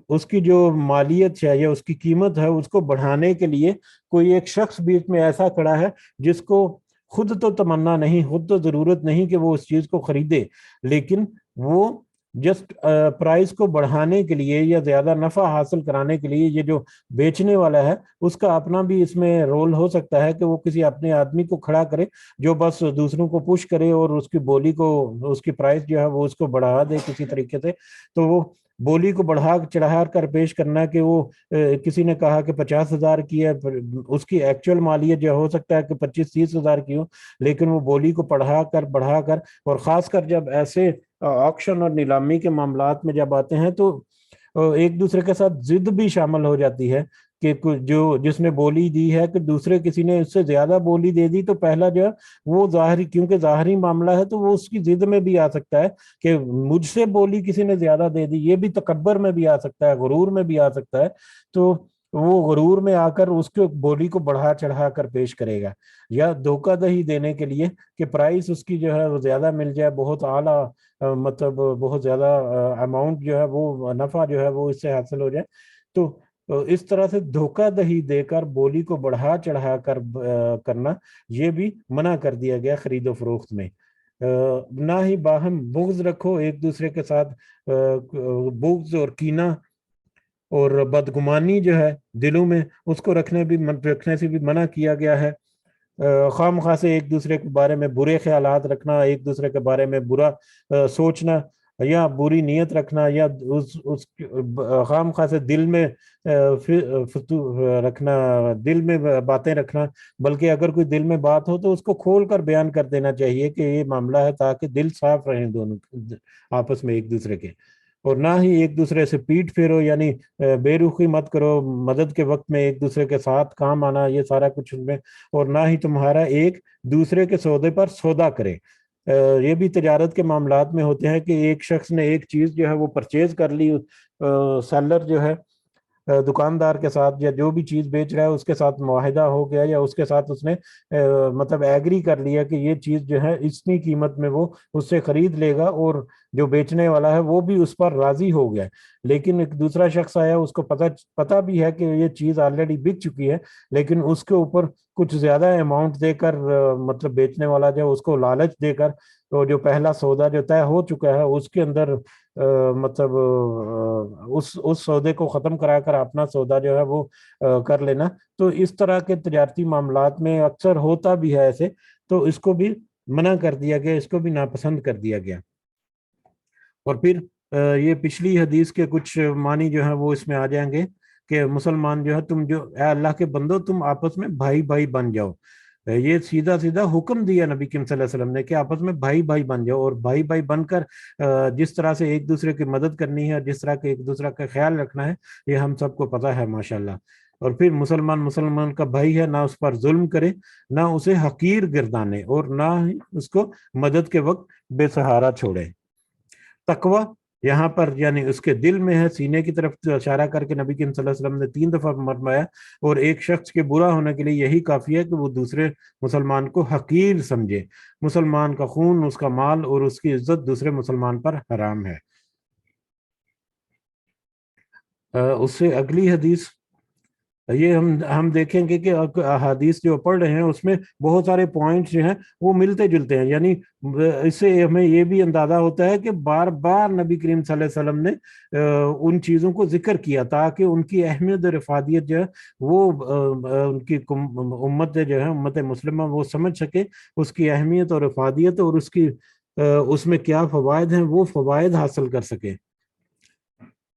Speaker 1: اس کی جو مالیت ہے یا اس کی قیمت ہے اس کو بڑھانے کے لیے کوئی ایک شخص بیچ میں ایسا کھڑا ہے جس کو خود تو تمنا نہیں، خود تو ضرورت نہیں کہ وہ اس چیز کو خریدے، لیکن وہ جسٹ پرائز کو بڑھانے کے لیے یا زیادہ نفع حاصل کرانے کے لیے، یہ جو بیچنے والا ہے اس کا اپنا بھی اس میں رول ہو سکتا ہے کہ وہ کسی اپنے آدمی کو کھڑا کرے جو بس دوسروں کو پش کرے اور اس کی بولی کو، اس کی پرائز جو ہے وہ اس کو بڑھا دے کسی طریقے سے، تو وہ بولی کو بڑھا چڑھا کر پیش کرنا کہ وہ کسی نے کہا کہ 50,000 کی ہے، اس کی ایکچوئل مالیت جو ہو سکتا ہے کہ 25-30,000 کی ہو، لیکن وہ بولی کو بڑھا کر، اور خاص کر جب ایسے آکشن اور نیلامی کے معاملات میں جب آتے ہیں تو ایک دوسرے کے ساتھ ضد بھی شامل ہو جاتی ہے کہ جو جس نے بولی دی ہے کہ دوسرے کسی نے اس سے زیادہ بولی دے دی، تو پہلا جو ہے وہ ظاہری، کیونکہ ظاہری معاملہ ہے تو وہ اس کی ضد میں بھی آ سکتا ہے کہ مجھ سے بولی کسی نے زیادہ دے دی، یہ بھی تکبر میں بھی آ سکتا ہے، غرور میں بھی آ سکتا ہے، تو وہ غرور میں آ کر اس کے بولی کو بڑھا چڑھا کر پیش کرے گا، یا دھوکہ دہی دینے کے لیے کہ پرائس اس کی جو ہے وہ زیادہ مل جائے، بہت اعلیٰ مطلب بہت زیادہ اماؤنٹ جو ہے وہ نفع جو ہے وہ اس سے حاصل ہو جائے، تو اس طرح سے دھوکہ دہی دے کر بولی کو بڑھا چڑھا کر کرنا یہ بھی منع کر دیا گیا خرید و فروخت میں۔ نہ ہی باہم بغض رکھو ایک دوسرے کے ساتھ، بغض اور کینہ اور بدگمانی جو ہے دلوں میں، اس کو رکھنے سے بھی منع کیا گیا ہے۔ خواہ مخواہ سے ایک دوسرے کے بارے میں برے خیالات رکھنا، ایک دوسرے کے بارے میں برا سوچنا یا بری نیت رکھنا، یا خواہ مخواہ سے دل میں رکھنا، دل میں باتیں رکھنا، بلکہ اگر کوئی دل میں بات ہو تو اس کو کھول کر بیان کر دینا چاہیے کہ یہ معاملہ ہے، تاکہ دل صاف رہیں دونوں آپس میں ایک دوسرے کے۔ اور نہ ہی ایک دوسرے سے پیٹ پھیرو، یعنی بے رخی مت کرو، مدد کے وقت میں ایک دوسرے کے ساتھ کام آنا، یہ سارا کچھ ان میں، اور نہ ہی تمہارا ایک دوسرے کے سودے پر سودا کرے۔ یہ بھی تجارت کے معاملات میں ہوتے ہیں کہ ایک شخص نے ایک چیز جو ہے وہ پرچیز کر لی، سیلر جو ہے دکاندار کے ساتھ یا جو بھی چیز بیچ رہا ہے اس کے ساتھ معاہدہ ہو گیا، یا اس کے ساتھ اس نے مطلب ایگری کر لیا کہ یہ چیز جو ہے اتنی قیمت میں وہ اس سے خرید لے گا، اور جو بیچنے والا ہے وہ بھی اس پر راضی ہو گیا، لیکن ایک دوسرا شخص آیا، اس کو پتا بھی ہے کہ یہ چیز آلریڈی بک چکی ہے، لیکن اس کے اوپر کچھ زیادہ اماؤنٹ دے کر مطلب بیچنے والا جو اس کو لالچ دے کر، تو جو پہلا سودا جو طے ہو چکا ہے اس کے اندر مطلب اس سودے کو ختم کرا کر اپنا سودا جو ہے وہ کر لینا، تو اس طرح کے تجارتی معاملات میں اکثر ہوتا بھی ہے ایسے، تو اس کو بھی منع کر دیا گیا، اس کو بھی ناپسند کر دیا گیا۔ اور پھر یہ پچھلی حدیث کے کچھ معنی جو ہیں وہ اس میں آ جائیں گے کہ مسلمان جو ہے، تم جو اے اللہ کے بندو تم آپس میں بھائی بھائی بن جاؤ، یہ سیدھا سیدھا حکم دیا نبی کریم صلی اللہ علیہ وسلم نے کہ آپس میں بھائی بھائی بن جاؤ، اور بھائی بھائی بن کر جس طرح سے ایک دوسرے کی مدد کرنی ہے، جس طرح کے ایک دوسرے کا خیال رکھنا ہے، یہ ہم سب کو پتہ ہے ماشاءاللہ۔ اور پھر مسلمان کا بھائی ہے، نہ اس پر ظلم کرے، نہ اسے حقیر گردانے، اور نہ ہی اس کو مدد کے وقت بے سہارا چھوڑے۔ تقوی یہاں پر یعنی اس کے دل میں ہے، سینے کی طرف اشارہ کر کے نبی کریم صلی اللہ علیہ وسلم نے 3 دفعہ فرمایا، اور ایک شخص کے برا ہونے کے لیے یہی کافی ہے کہ وہ دوسرے مسلمان کو حقیر سمجھے۔ مسلمان کا خون، اس کا مال اور اس کی عزت دوسرے مسلمان پر حرام ہے۔ اس سے اگلی حدیث یہ ہم دیکھیں گے کہ احادیث جو پڑھ رہے ہیں اس میں بہت سارے پوائنٹس جو ہیں وہ ملتے جلتے ہیں، یعنی اس سے ہمیں یہ بھی اندازہ ہوتا ہے کہ بار بار نبی کریم صلی اللہ علیہ وسلم نے ان چیزوں کو ذکر کیا تاکہ ان کی اہمیت اور افادیت جو ہے وہ ان کی امت جو ہے، امت مسلمہ، وہ سمجھ سکے اس کی اہمیت اور افادیت، اور اس میں کیا فوائد ہیں وہ فوائد حاصل کر سکے،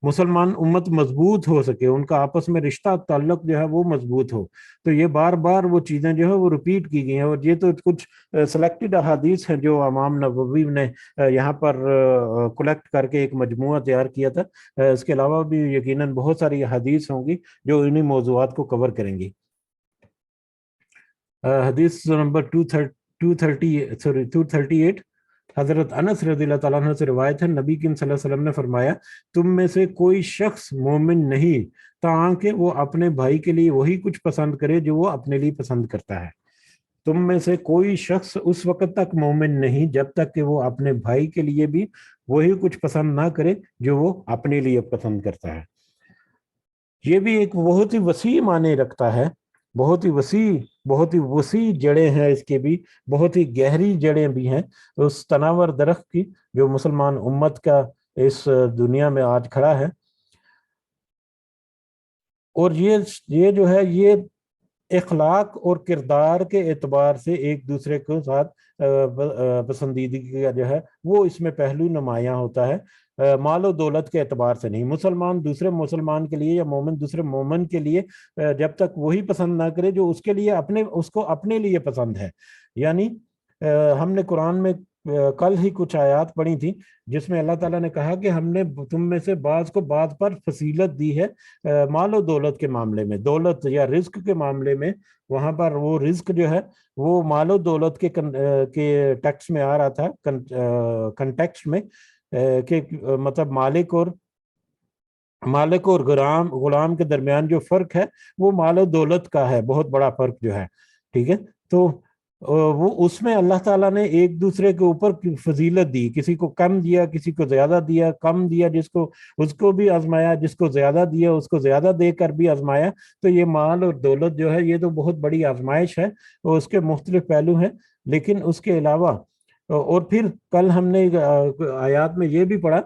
Speaker 1: مسلمان امت مضبوط ہو سکے، ان کا آپس میں رشتہ تعلق جو ہے وہ مضبوط ہو۔ تو یہ بار بار وہ چیزیں جو ہے وہ ریپیٹ کی گئی ہیں، اور یہ تو کچھ سلیکٹڈ احادیث ہیں جو امام نووی نے یہاں پر کلیکٹ کر کے ایک مجموعہ تیار کیا تھا، اس کے علاوہ بھی یقیناً بہت ساری احادیث ہوں گی جو انہی موضوعات کو کور کریں گی۔ حدیث نمبر 238، حضرت انس رضی اللہ تعالیٰ عنہ سے روایت ہے، نبی کریم صلی اللہ علیہ وسلم نے فرمایا، تم میں سے کوئی شخص مومن نہیں تاکہ وہ اپنے بھائی کے لیے وہی کچھ پسند کرے جو وہ اپنے لیے پسند کرتا ہے۔ تم میں سے کوئی شخص اس وقت تک مومن نہیں جب تک کہ وہ اپنے بھائی کے لیے بھی وہی کچھ پسند نہ کرے جو وہ اپنے لیے پسند کرتا ہے۔ یہ بھی ایک بہت ہی وسیع معنی رکھتا ہے، بہت ہی وسیع جڑیں ہیں اس کے بھی، بہت ہی گہری جڑیں بھی ہیں اس تناور درخت کی جو مسلمان امت کا اس دنیا میں آج کھڑا ہے۔ اور یہ جو ہے یہ اخلاق اور کردار کے اعتبار سے ایک دوسرے کے ساتھ پسندیدگی کا جو ہے وہ اس میں پہلو نمایاں ہوتا ہے، مال و دولت کے اعتبار سے نہیں۔ مسلمان دوسرے مسلمان کے لیے یا مومن دوسرے مومن کے لیے جب تک وہی پسند نہ کرے جو اس کے لیے اس کو اپنے لیے پسند ہے، یعنی ہم نے قرآن میں کل ہی کچھ آیات پڑھی تھی جس میں اللہ تعالیٰ نے کہا کہ ہم نے تم میں سے بعض کو بعض پر فضیلت دی ہے مال و دولت کے معاملے میں، دولت یا رزق کے معاملے میں۔ وہاں پر وہ رزق جو ہے وہ مال و دولت کے ٹیکس میں آ رہا تھا، کنٹیکسٹ میں، کہ مطلب مالک اور غلام کے درمیان جو فرق ہے وہ مال و دولت کا ہے، بہت بڑا فرق جو ہے، ٹھیک ہے۔ تو وہ اس میں اللہ تعالیٰ نے ایک دوسرے کے اوپر فضیلت دی، کسی کو کم دیا، کسی کو زیادہ دیا، کم دیا جس کو اس کو بھی آزمایا، جس کو زیادہ دیا اس کو زیادہ دے کر بھی آزمایا۔ تو یہ مال اور دولت جو ہے یہ تو بہت بڑی آزمائش ہے اور اس کے مختلف پہلو ہیں، لیکن اس کے علاوہ اور پھر کل ہم نے آیات میں یہ بھی پڑھا،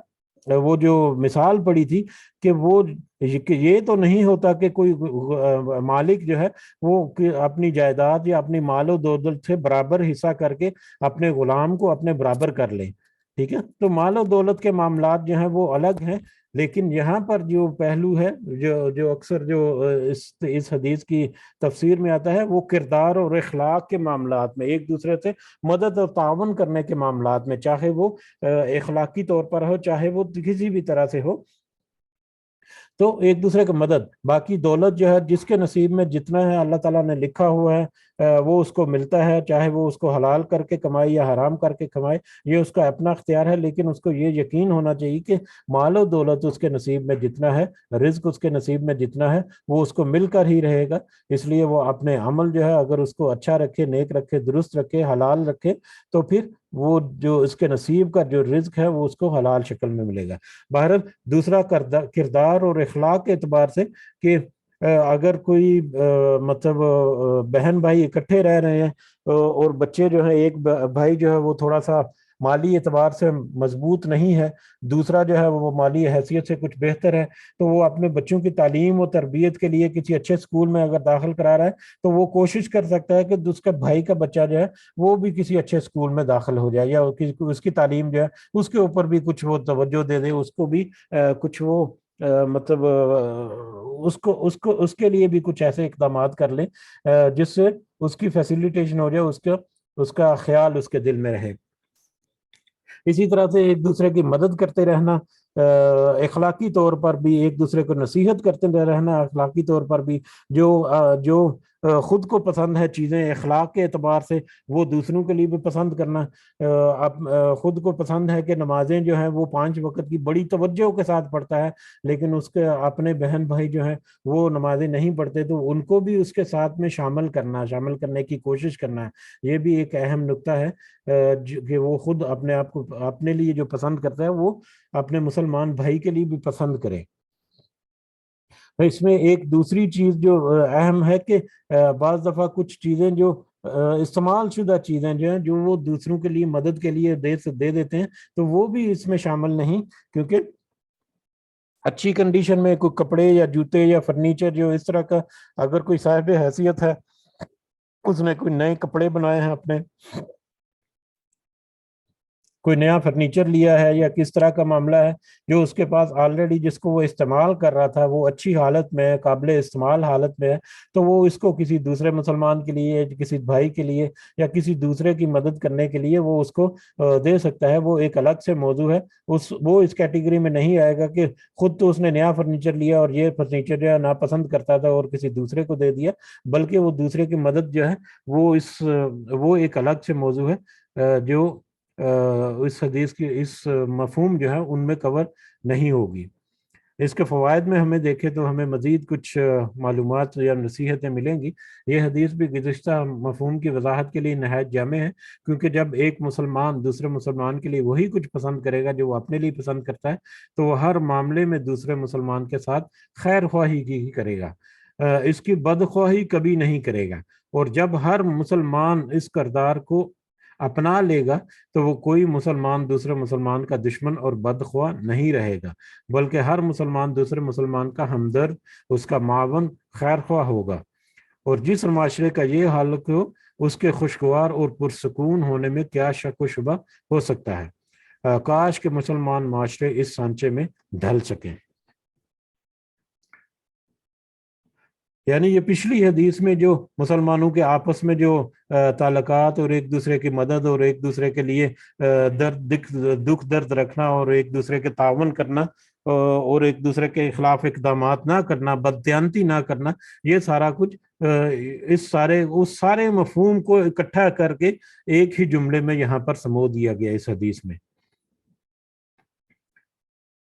Speaker 1: وہ جو مثال پڑی تھی کہ وہ یہ تو نہیں ہوتا کہ کوئی مالک جو ہے وہ اپنی جائیداد یا اپنی مال و دولت سے برابر حصہ کر کے اپنے غلام کو اپنے برابر کر لے، ٹھیک ہے۔ تو مال و دولت کے معاملات جو ہیں وہ الگ ہیں، لیکن یہاں پر جو پہلو ہے جو اکثر جو اس حدیث کی تفسیر میں آتا ہے وہ کردار اور اخلاق کے معاملات میں، ایک دوسرے سے مدد اور تعاون کرنے کے معاملات میں، چاہے وہ اخلاقی طور پر ہو چاہے وہ کسی بھی طرح سے ہو، تو ایک دوسرے کی مدد۔ باقی دولت جو ہے جس کے نصیب میں جتنا ہے اللہ تعالیٰ نے لکھا ہوا ہے وہ اس کو ملتا ہے، چاہے وہ اس کو حلال کر کے کمائے یا حرام کر کے کمائے، یہ اس کا اپنا اختیار ہے، لیکن اس کو یہ یقین ہونا چاہیے کہ مال و دولت اس کے نصیب میں جتنا ہے، رزق اس کے نصیب میں جتنا ہے وہ اس کو مل کر ہی رہے گا۔ اس لیے وہ اپنے عمل جو ہے اگر اس کو اچھا رکھے، نیک رکھے، درست رکھے، حلال رکھے، تو پھر وہ جو اس کے نصیب کا جو رزق ہے وہ اس کو حلال شکل میں ملے گا۔ بہرحال دوسرا کردار اور اخلاق کے اعتبار سے کہ اگر کوئی مطلب بہن بھائی اکٹھے رہ رہے ہیں اور بچے جو ہیں، ایک بھائی جو ہے وہ تھوڑا سا مالی اعتبار سے مضبوط نہیں ہے، دوسرا جو ہے وہ مالی حیثیت سے کچھ بہتر ہے، تو وہ اپنے بچوں کی تعلیم و تربیت کے لیے کسی اچھے اسکول میں اگر داخل کرا رہا ہے تو وہ کوشش کر سکتا ہے کہ اس کا بھائی کا بچہ جو ہے وہ بھی کسی اچھے اسکول میں داخل ہو جائے، یا اس کی تعلیم جو ہے اس کے اوپر بھی کچھ وہ توجہ دے دے، اس کو بھی کچھ وہ مطلب اس کے لیے بھی کچھ ایسے اقدامات کر لیں جس سے اس کی فیسیلیٹیشن ہو جائے، اس کا خیال اس کے دل میں رہے۔ اسی طرح سے ایک دوسرے کی مدد کرتے رہنا، اخلاقی طور پر بھی ایک دوسرے کو نصیحت کرتے رہنا، اخلاقی طور پر بھی جو خود کو پسند ہے چیزیں اخلاق کے اعتبار سے وہ دوسروں کے لیے بھی پسند کرنا۔ خود کو پسند ہے کہ نمازیں جو ہیں وہ 5 وقت کی بڑی توجہ کے ساتھ پڑھتا ہے، لیکن اس کے اپنے بہن بھائی جو ہیں وہ نمازیں نہیں پڑھتے، تو ان کو بھی اس کے ساتھ میں شامل کرنے کی کوشش کرنا ہے۔ یہ بھی ایک اہم نکتہ ہے کہ وہ خود اپنے آپ کو اپنے لیے جو پسند کرتا ہے وہ اپنے مسلمان بھائی کے لیے بھی پسند کرے۔ اس میں ایک دوسری چیز جو اہم ہے کہ بعض دفعہ کچھ چیزیں جو استعمال شدہ چیزیں جو ہیں جو وہ دوسروں کے لیے مدد کے لیے دے دیتے ہیں تو وہ بھی اس میں شامل نہیں، کیونکہ اچھی کنڈیشن میں کوئی کپڑے یا جوتے یا فرنیچر جو اس طرح کا اگر کوئی صاحب حیثیت ہے، اس نے کوئی نئے کپڑے بنائے ہیں، اپنے کوئی نیا فرنیچر لیا ہے یا کس طرح کا معاملہ ہے، جو اس کے پاس آلریڈی جس کو وہ استعمال کر رہا تھا وہ اچھی حالت میں، قابل استعمال حالت میں ہے، تو وہ اس کو کسی دوسرے مسلمان کے لیے، کسی بھائی کے لیے یا کسی دوسرے کی مدد کرنے کے لیے وہ اس کو دے سکتا ہے۔ وہ ایک الگ سے موضوع ہے، وہ اس کیٹیگری میں نہیں آئے گا کہ خود تو اس نے نیا فرنیچر لیا اور یہ فرنیچر جو ہے ناپسند کرتا تھا اور کسی دوسرے کو دے دیا، بلکہ وہ دوسرے کی مدد جو ہے وہ ایک الگ سے موضوع ہے جو اس حدیث کی اس مفہوم جو ہے ان میں کور نہیں ہوگی۔ اس کے فوائد میں ہمیں دیکھیں تو ہمیں مزید کچھ معلومات یا نصیحتیں ملیں گی۔ یہ حدیث بھی گزشتہ مفہوم کی وضاحت کے لیے نہایت جامع ہے، کیونکہ جب ایک مسلمان دوسرے مسلمان کے لیے وہی کچھ پسند کرے گا جو وہ اپنے لیے پسند کرتا ہے، تو وہ ہر معاملے میں دوسرے مسلمان کے ساتھ خیر خواہی کی ہی کرے گا، اس کی بدخواہی کبھی نہیں کرے گا۔ اور جب ہر مسلمان اس کردار کو اپنا لے گا تو وہ کوئی مسلمان دوسرے مسلمان کا دشمن اور بدخواہ نہیں رہے گا، بلکہ ہر مسلمان دوسرے مسلمان کا ہمدرد، اس کا معاون، خیر خواہ ہوگا۔ اور جس معاشرے کا یہ حالت ہو اس کے خوشگوار اور پرسکون ہونے میں کیا شک و شبہ ہو سکتا ہے۔ کاش کہ مسلمان معاشرے اس سانچے میں ڈھل سکیں۔ یعنی یہ پچھلی حدیث میں جو مسلمانوں کے آپس میں جو تعلقات اور ایک دوسرے کی مدد اور ایک دوسرے کے لیے دکھ درد رکھنا اور ایک دوسرے کے تعاون کرنا اور ایک دوسرے کے خلاف اقدامات نہ کرنا، بددیانتی نہ کرنا، یہ سارا کچھ اس سارے مفہوم کو اکٹھا کر کے ایک ہی جملے میں یہاں پر سمو دیا گیا اس حدیث میں۔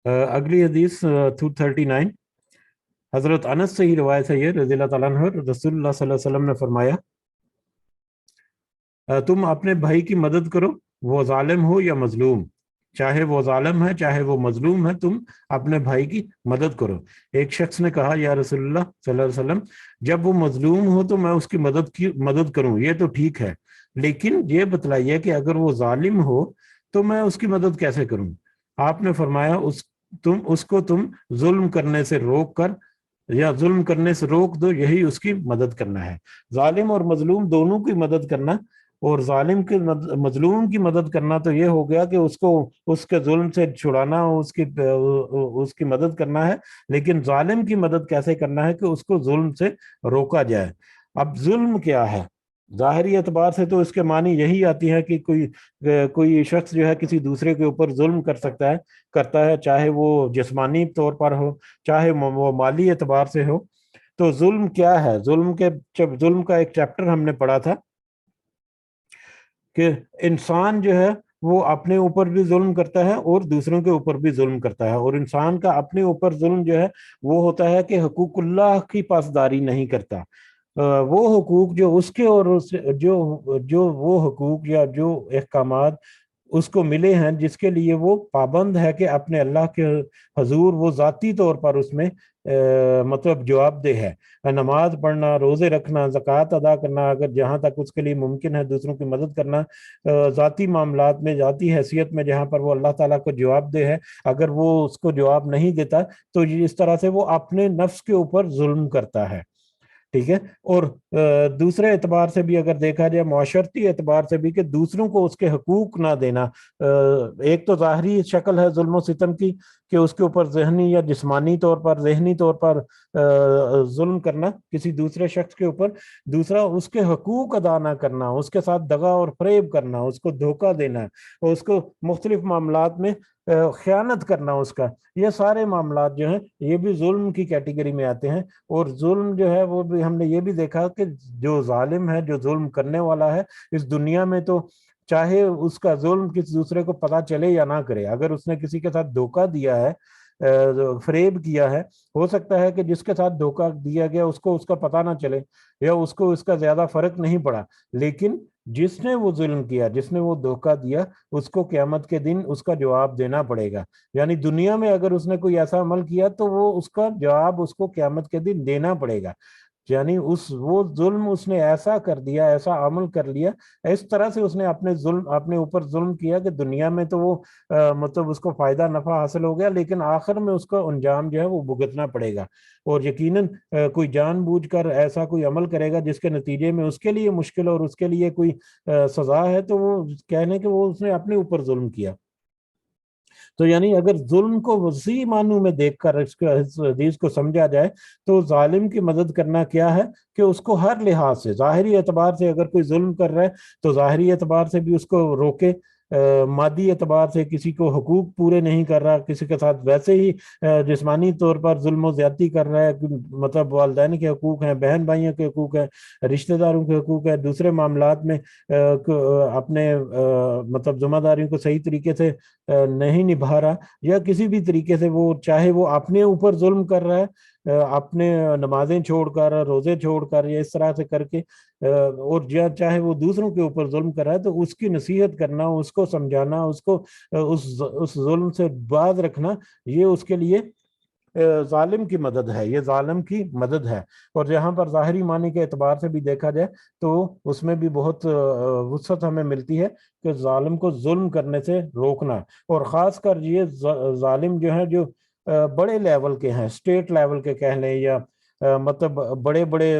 Speaker 1: اگلی حدیث 239 حضرت انس سے ہی روایت ہے یہ رضی اللہ تعالیٰ عنہ، رسول اللہ صلی اللہ علیہ وسلم نے فرمایا تم اپنے بھائی کی مدد کرو، وہ ظالم ہو یا مظلوم، چاہے وہ ظالم ہے چاہے وہ مظلوم ہے، تم اپنے بھائی کی مدد کرو۔ ایک شخص نے کہا یا رسول اللہ صلی اللہ علیہ وسلم جب وہ مظلوم ہو تو میں اس کی مدد کروں، یہ تو ٹھیک ہے، لیکن یہ بتلائیے کہ اگر وہ ظالم ہو تو میں اس کی مدد کیسے کروں؟ آپ نے فرمایا اس کو تم ظلم کرنے سے روک کر یا ظلم کرنے سے روک دو، یہی اس کی مدد کرنا ہے۔ ظالم اور مظلوم دونوں کی مدد کرنا، اور ظالم کے مظلوم کی مدد کرنا تو یہ ہو گیا کہ اس کو اس کے ظلم سے چھڑانا، اس کی مدد کرنا ہے، لیکن ظالم کی مدد کیسے کرنا ہے کہ اس کو ظلم سے روکا جائے۔ اب ظلم کیا ہے؟ ظاہری اعتبار سے تو اس کے معنی یہی آتی ہے کہ کوئی شخص جو ہے کسی دوسرے کے اوپر ظلم کرتا ہے، چاہے وہ جسمانی طور پر ہو چاہے وہ مالی اعتبار سے ہو۔ تو ظلم کیا ہے؟ ظلم کا ایک چیپٹر ہم نے پڑھا تھا کہ انسان جو ہے وہ اپنے اوپر بھی ظلم کرتا ہے اور دوسروں کے اوپر بھی ظلم کرتا ہے، اور انسان کا اپنے اوپر ظلم جو ہے وہ ہوتا ہے کہ حقوق اللہ کی پاسداری نہیں کرتا۔ وہ حقوق جو اس کے اور جو وہ حقوق یا جو احکامات اس کو ملے ہیں جس کے لیے وہ پابند ہے کہ اپنے اللہ کے حضور وہ ذاتی طور پر اس میں مطلب جواب دہ ہے۔ نماز پڑھنا، روزے رکھنا، زکوٰۃ ادا کرنا، اگر جہاں تک اس کے لیے ممکن ہے دوسروں کی مدد کرنا، ذاتی معاملات میں ذاتی حیثیت میں جہاں پر وہ اللہ تعالیٰ کو جواب دہ ہے، اگر وہ اس کو جواب نہیں دیتا تو اس طرح سے وہ اپنے نفس کے اوپر ظلم کرتا ہے، ٹھیک ہے۔ اور دوسرے اعتبار سے بھی اگر دیکھا جائے، معاشرتی اعتبار سے بھی، کہ دوسروں کو اس کے حقوق نہ دینا، ایک تو ظاہری شکل ہے ظلم و ستم کی کہ اس کے اوپر ذہنی یا جسمانی طور پر ذہنی طور پر ظلم کرنا کسی دوسرے شخص کے اوپر، دوسرا اس کے حقوق ادا نہ کرنا، اس کے ساتھ دغا اور فریب کرنا، اس کو دھوکہ دینا، اور اس کو مختلف معاملات میں خیانت کرنا، اس کا یہ سارے معاملات جو ہیں یہ بھی ظلم کی کیٹیگری میں آتے ہیں۔ اور ظلم جو ہے وہ بھی ہم نے یہ بھی دیکھا کہ جو ظالم ہے، جو ظلم کرنے والا ہے اس دنیا میں، تو چاہے اس کا ظلم کسی دوسرے کو پتا چلے یا نہ کرے، اگر اس نے کسی کے ساتھ دھوکہ دیا ہے، فریب کیا ہے، ہو سکتا ہے کہ جس کے ساتھ دھوکہ دیا گیا اس کو اس کا پتہ نہ چلے یا اس کو اس کا زیادہ فرق نہیں پڑا، لیکن جس نے وہ ظلم کیا، جس نے وہ دھوکہ دیا، اس کو قیامت کے دن اس کا جواب دینا پڑے گا۔ یعنی دنیا میں اگر اس نے کوئی ایسا عمل کیا تو وہ اس کا جواب اس کو قیامت کے دن دینا پڑے گا۔ یعنی وہ ظلم اس نے ایسا کر دیا، ایسا عمل کر لیا، اس طرح سے اس نے اپنے اوپر ظلم کیا کہ دنیا میں تو وہ مطلب اس کو فائدہ نفع حاصل ہو گیا، لیکن آخر میں اس کا انجام جو ہے وہ بھگتنا پڑے گا۔ اور یقیناً کوئی جان بوجھ کر ایسا کوئی عمل کرے گا جس کے نتیجے میں اس کے لیے مشکل اور اس کے لیے کوئی سزا ہے، تو وہ کہنے کہ وہ اس نے اپنے اوپر ظلم کیا۔ تو یعنی اگر ظلم کو وسیع معنوں میں دیکھ کر اس حدیث کو سمجھا جائے تو ظالم کی مدد کرنا کیا ہے کہ اس کو ہر لحاظ سے، ظاہری اعتبار سے اگر کوئی ظلم کر رہا ہے تو ظاہری اعتبار سے بھی اس کو روکے، مادی اعتبار سے کسی کو حقوق پورے نہیں کر رہا، کسی کے ساتھ ویسے ہی جسمانی طور پر ظلم و زیادتی کر رہا ہے، مطلب والدین کے حقوق ہیں، بہن بھائیوں کے حقوق ہیں، رشتہ داروں کے حقوق ہیں، دوسرے معاملات میں اپنے مطلب ذمہ داریوں کو صحیح طریقے سے نہیں نبھا رہا، یا کسی بھی طریقے سے وہ چاہے وہ اپنے اوپر ظلم کر رہا ہے، اپنے نمازیں چھوڑ کر، روزے چھوڑ کر، یا اس طرح سے کر کے، اور چاہے وہ دوسروں کے اوپر ظلم کر رہا ہے، تو اس کی نصیحت کرنا، اس کو سمجھانا، اس کو اس ظلم سے باز رکھنا، یہ اس کے لیے ظالم کی مدد ہے، یہ ظالم کی مدد ہے۔ اور جہاں پر ظاہری معنی کے اعتبار سے بھی دیکھا جائے تو اس میں بھی بہت وسعت ہمیں ملتی ہے کہ ظالم کو ظلم کرنے سے روکنا، اور خاص کر یہ ظالم جو ہیں جو بڑے لیول کے ہیں، اسٹیٹ لیول کے کہہ لیں، یا مطلب بڑے بڑے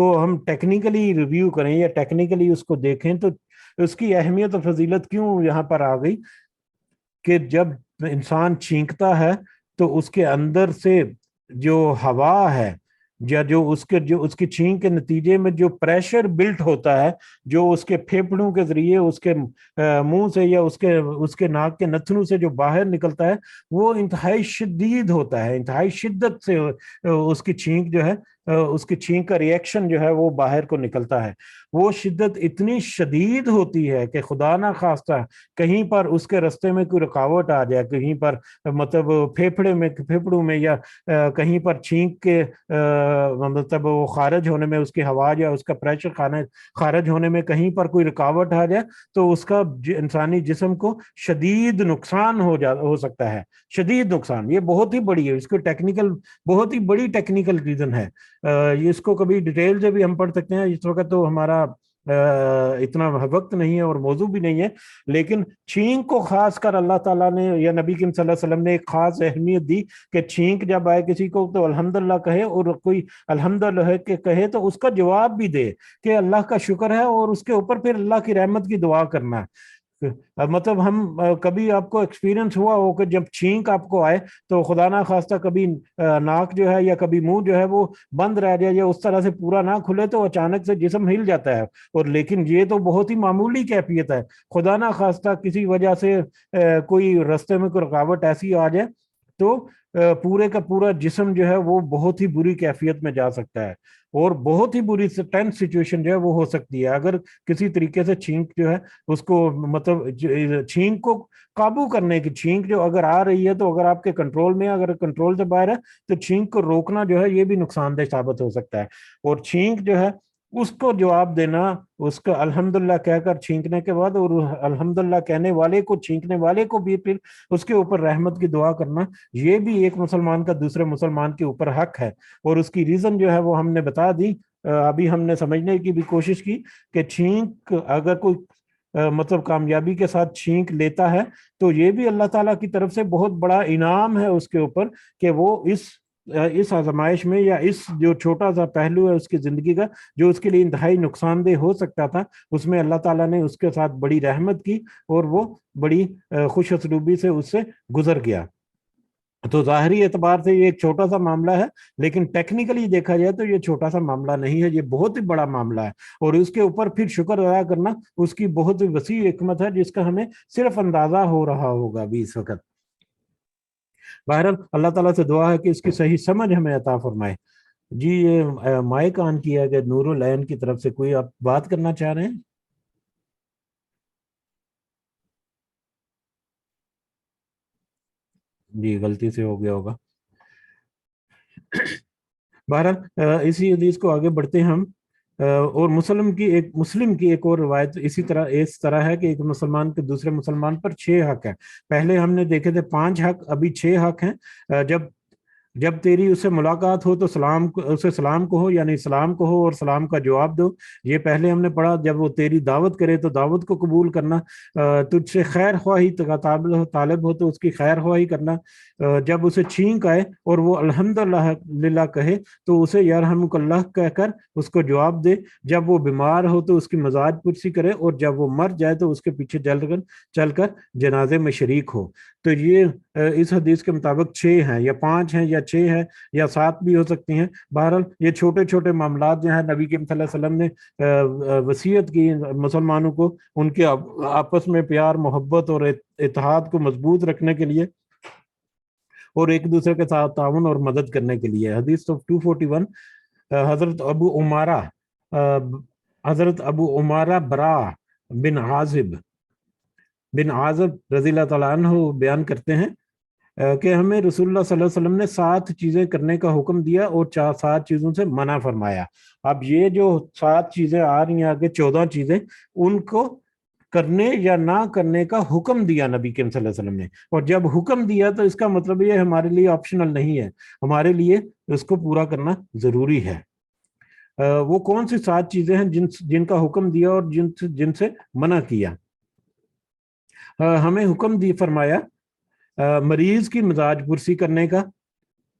Speaker 1: کو ہم ٹیکنیکلی ریویو کریں یا ٹیکنیکلی اس کو دیکھیں تو اس کی اہمیت اور فضیلت کیوں یہاں پر آ گئی کہ جب انسان چھینکتا ہے تو اس کے اندر سے جو ہوا ہے یا جو اس کی چھینک کے نتیجے میں جو پریشر بلٹ ہوتا ہے، جو اس کے پھیپھڑوں کے ذریعے اس کے منہ سے یا اس کے ناک کے نتھنوں سے جو باہر نکلتا ہے وہ انتہائی شدید ہوتا ہے، انتہائی شدت سے اس کی چھینک جو ہے، اس کی چھینک کا ریئیکشن جو ہے وہ باہر کو نکلتا ہے۔ وہ شدت اتنی شدید ہوتی ہے کہ خدا نہ خواستہ کہیں پر اس کے رستے میں کوئی رکاوٹ آ جائے، کہیں پر مطلب پھیپھڑوں میں یا کہیں پر چھینک کے مطلب وہ خارج ہونے میں، اس کی ہوا یا اس کا پریشر خارج ہونے میں کہیں پر کوئی رکاوٹ آ جائے تو اس کا انسانی جسم کو شدید نقصان ہو سکتا ہے، شدید نقصان۔ یہ بہت ہی بڑی ہے، اس کو بہت ہی بڑی ٹیکنیکل ریزن ہے۔ اس کو کبھی ڈیٹیل سے بھی ہم پڑھ سکتے ہیں، اس وقت تو ہمارا اتنا وقت نہیں ہے اور موضوع بھی نہیں ہے، لیکن چھینک کو خاص کر اللہ تعالیٰ نے یا نبی کریم صلی اللہ علیہ وسلم نے ایک خاص اہمیت دی کہ چھینک جب آئے کسی کو تو الحمدللہ کہے، اور کوئی الحمدللہ کہ کہے تو اس کا جواب بھی دے کہ اللہ کا شکر ہے، اور اس کے اوپر پھر اللہ کی رحمت کی دعا کرنا ہے۔ مطلب ہم کبھی آپ کو ایکسپیرینس ہوا ہو کہ جب چھینک آپ کو آئے تو خدا نہ خواستہ کبھی ناک جو ہے یا کبھی منہ جو ہے وہ بند رہ جائے یا اس طرح سے پورا نہ کھلے تو اچانک سے جسم ہل جاتا ہے، اور لیکن یہ تو بہت ہی معمولی کیفیت ہے۔ خدا نہ خواستہ کسی وجہ سے کوئی رستے میں کوئی رکاوٹ ایسی آ جائے تو پورے کا پورا جسم جو ہے وہ بہت ہی بری کیفیت میں جا سکتا ہے، اور بہت ہی بری ٹینس سچویشن جو ہے وہ ہو سکتی ہے اگر کسی طریقے سے چھینک جو ہے اس کو مطلب چھینک کو قابو کرنے کی، چھینک جو اگر آ رہی ہے تو اگر آپ کے کنٹرول میں، اگر کنٹرول سے باہر ہے تو چھینک کو روکنا جو ہے یہ بھی نقصان دہ ثابت ہو سکتا ہے۔ اور چھینک جو ہے اس کو جواب دینا، اس کا الحمدللہ کہہ کر چھینکنے کے بعد، اور الحمدللہ کہنے والے کو، چھینکنے والے کو بھی پھر اس کے اوپر رحمت کی دعا کرنا، یہ بھی ایک مسلمان کا دوسرے مسلمان کے اوپر حق ہے۔ اور اس کی ریزن جو ہے وہ ہم نے بتا دی، ابھی ہم نے سمجھنے کی بھی کوشش کی کہ چھینک اگر کوئی مطلب کامیابی کے ساتھ چھینک لیتا ہے تو یہ بھی اللہ تعالیٰ کی طرف سے بہت بڑا انعام ہے اس کے اوپر کہ وہ اس آزمائش میں یا اس جو چھوٹا سا پہلو ہے اس کی زندگی کا جو اس کے لیے انتہائی نقصان دہ ہو سکتا تھا، اس میں اللہ تعالیٰ نے اس کے ساتھ بڑی رحمت کی اور وہ بڑی خوش اسلوبی سے اس سے گزر گیا۔ تو ظاہری اعتبار سے یہ ایک چھوٹا سا معاملہ ہے، لیکن ٹیکنیکلی دیکھا جائے تو یہ چھوٹا سا معاملہ نہیں ہے، یہ بہت ہی بڑا معاملہ ہے، اور اس کے اوپر پھر شکر ادا کرنا اس کی بہت ہی وسیع حکمت ہے جس کا ہمیں صرف اندازہ ہو رہا ہوگا بھی اس وقت۔ بہرحال اللہ تعالیٰ سے دعا ہے کہ اس کی صحیح سمجھ ہمیں عطا فرمائے۔ جی یہ مائک آن کیا گیا نور العین کی طرف سے، کوئی آپ بات کرنا چاہ رہے ہیں؟ جی غلطی سے ہو گیا ہوگا۔ بہرحال اسی حدیث کو آگے بڑھتے ہیں ہم، اور مسلم کی ایک اور روایت اس طرح ہے کہ ایک مسلمان کے دوسرے مسلمان پر 6 حق ہیں۔ پہلے ہم نے دیکھے تھے 5 حق، ابھی 6 حق ہیں۔ جب تیری اس سے ملاقات ہو تو اسے سلام کہو، یعنی سلام کہو اور سلام کا جواب دو، یہ پہلے ہم نے پڑھا۔ جب وہ تیری دعوت کرے تو دعوت کو قبول کرنا، تجھ سے خیر خواہی طالب ہو تو اس کی خیر خواہی کرنا، جب اسے چھینک آئے اور وہ الحمدللہ کہے تو اسے یرحمک اللہ کہہ کر اس کو جواب دے، جب وہ بیمار ہو تو اس کی مزاج پرسی کرے، اور جب وہ مر جائے تو اس کے پیچھے چل کر جنازے میں شریک ہو۔ تو یہ اس حدیث کے مطابق 6 ہیں، یا 5 ہیں یا 6 ہیں یا 7 بھی ہو سکتی ہیں۔ بہرحال یہ چھوٹے چھوٹے معاملات جو ہیں نبی کریم صلی اللہ علیہ وسلم نے وصیت کی مسلمانوں کو ان کے آپس میں پیار محبت اور اتحاد کو مضبوط رکھنے کے لیے اور ایک دوسرے کے ساتھ تعاون اور مدد کرنے کے لیے۔ حدیث 241 حضرت ابو عمارہ برا بن عازب رضی اللہ تعالیٰ عنہ بیان کرتے ہیں کہ ہمیں رسول اللہ صلی اللہ علیہ وسلم نے 7 چیزیں کرنے کا حکم دیا اور 7 چیزوں سے منع فرمایا۔ اب یہ جو 7 چیزیں آ رہی ہیں آگے، 14 چیزیں، ان کو کرنے یا نہ کرنے کا حکم دیا نبی کریم صلی اللہ علیہ وسلم نے، اور جب حکم دیا تو اس کا مطلب یہ ہمارے لیے آپشنل نہیں ہے، ہمارے لیے اس کو پورا کرنا ضروری ہے۔ وہ کون سی 7 چیزیں ہیں جن کا حکم دیا اور جن سے منع کیا؟ ہمیں حکم فرمایا مریض کی مزاج پرسی کرنے کا،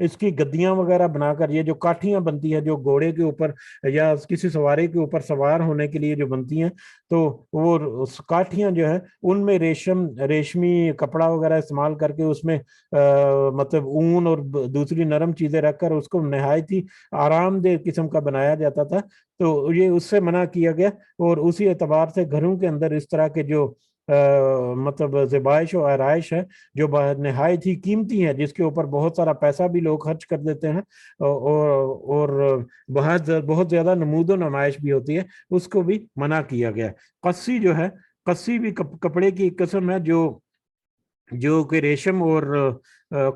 Speaker 1: اس کی گدیاں وغیرہ بنا کر، یہ جو کاٹھیاں بنتی ہے جو گھوڑے کے اوپر یا کسی سوارے کے اوپر سوار ہونے کے لیے جو بنتی ہیں، تو وہ کاٹھیاں جو ہے ان میں ریشمی کپڑا وغیرہ استعمال کر کے اس میں مطلب اون اور دوسری نرم چیزیں رکھ کر اس کو نہایت ہی آرام دہ قسم کا بنایا جاتا تھا. تو یہ اس سے منع کیا گیا، اور اسی اعتبار سے گھروں کے اندر اس طرح کے جو مطلب زیبائش و آرائش ہے جو نہایت ہی قیمتی ہے، جس کے اوپر بہت سارا پیسہ بھی لوگ خرچ کر دیتے ہیں، اور بہت زیادہ نمود و نمائش بھی ہوتی ہے، اس کو بھی منع کیا گیا. قصی جو ہے، قصی بھی کپڑے کی ایک قسم ہے جو کہ ریشم اور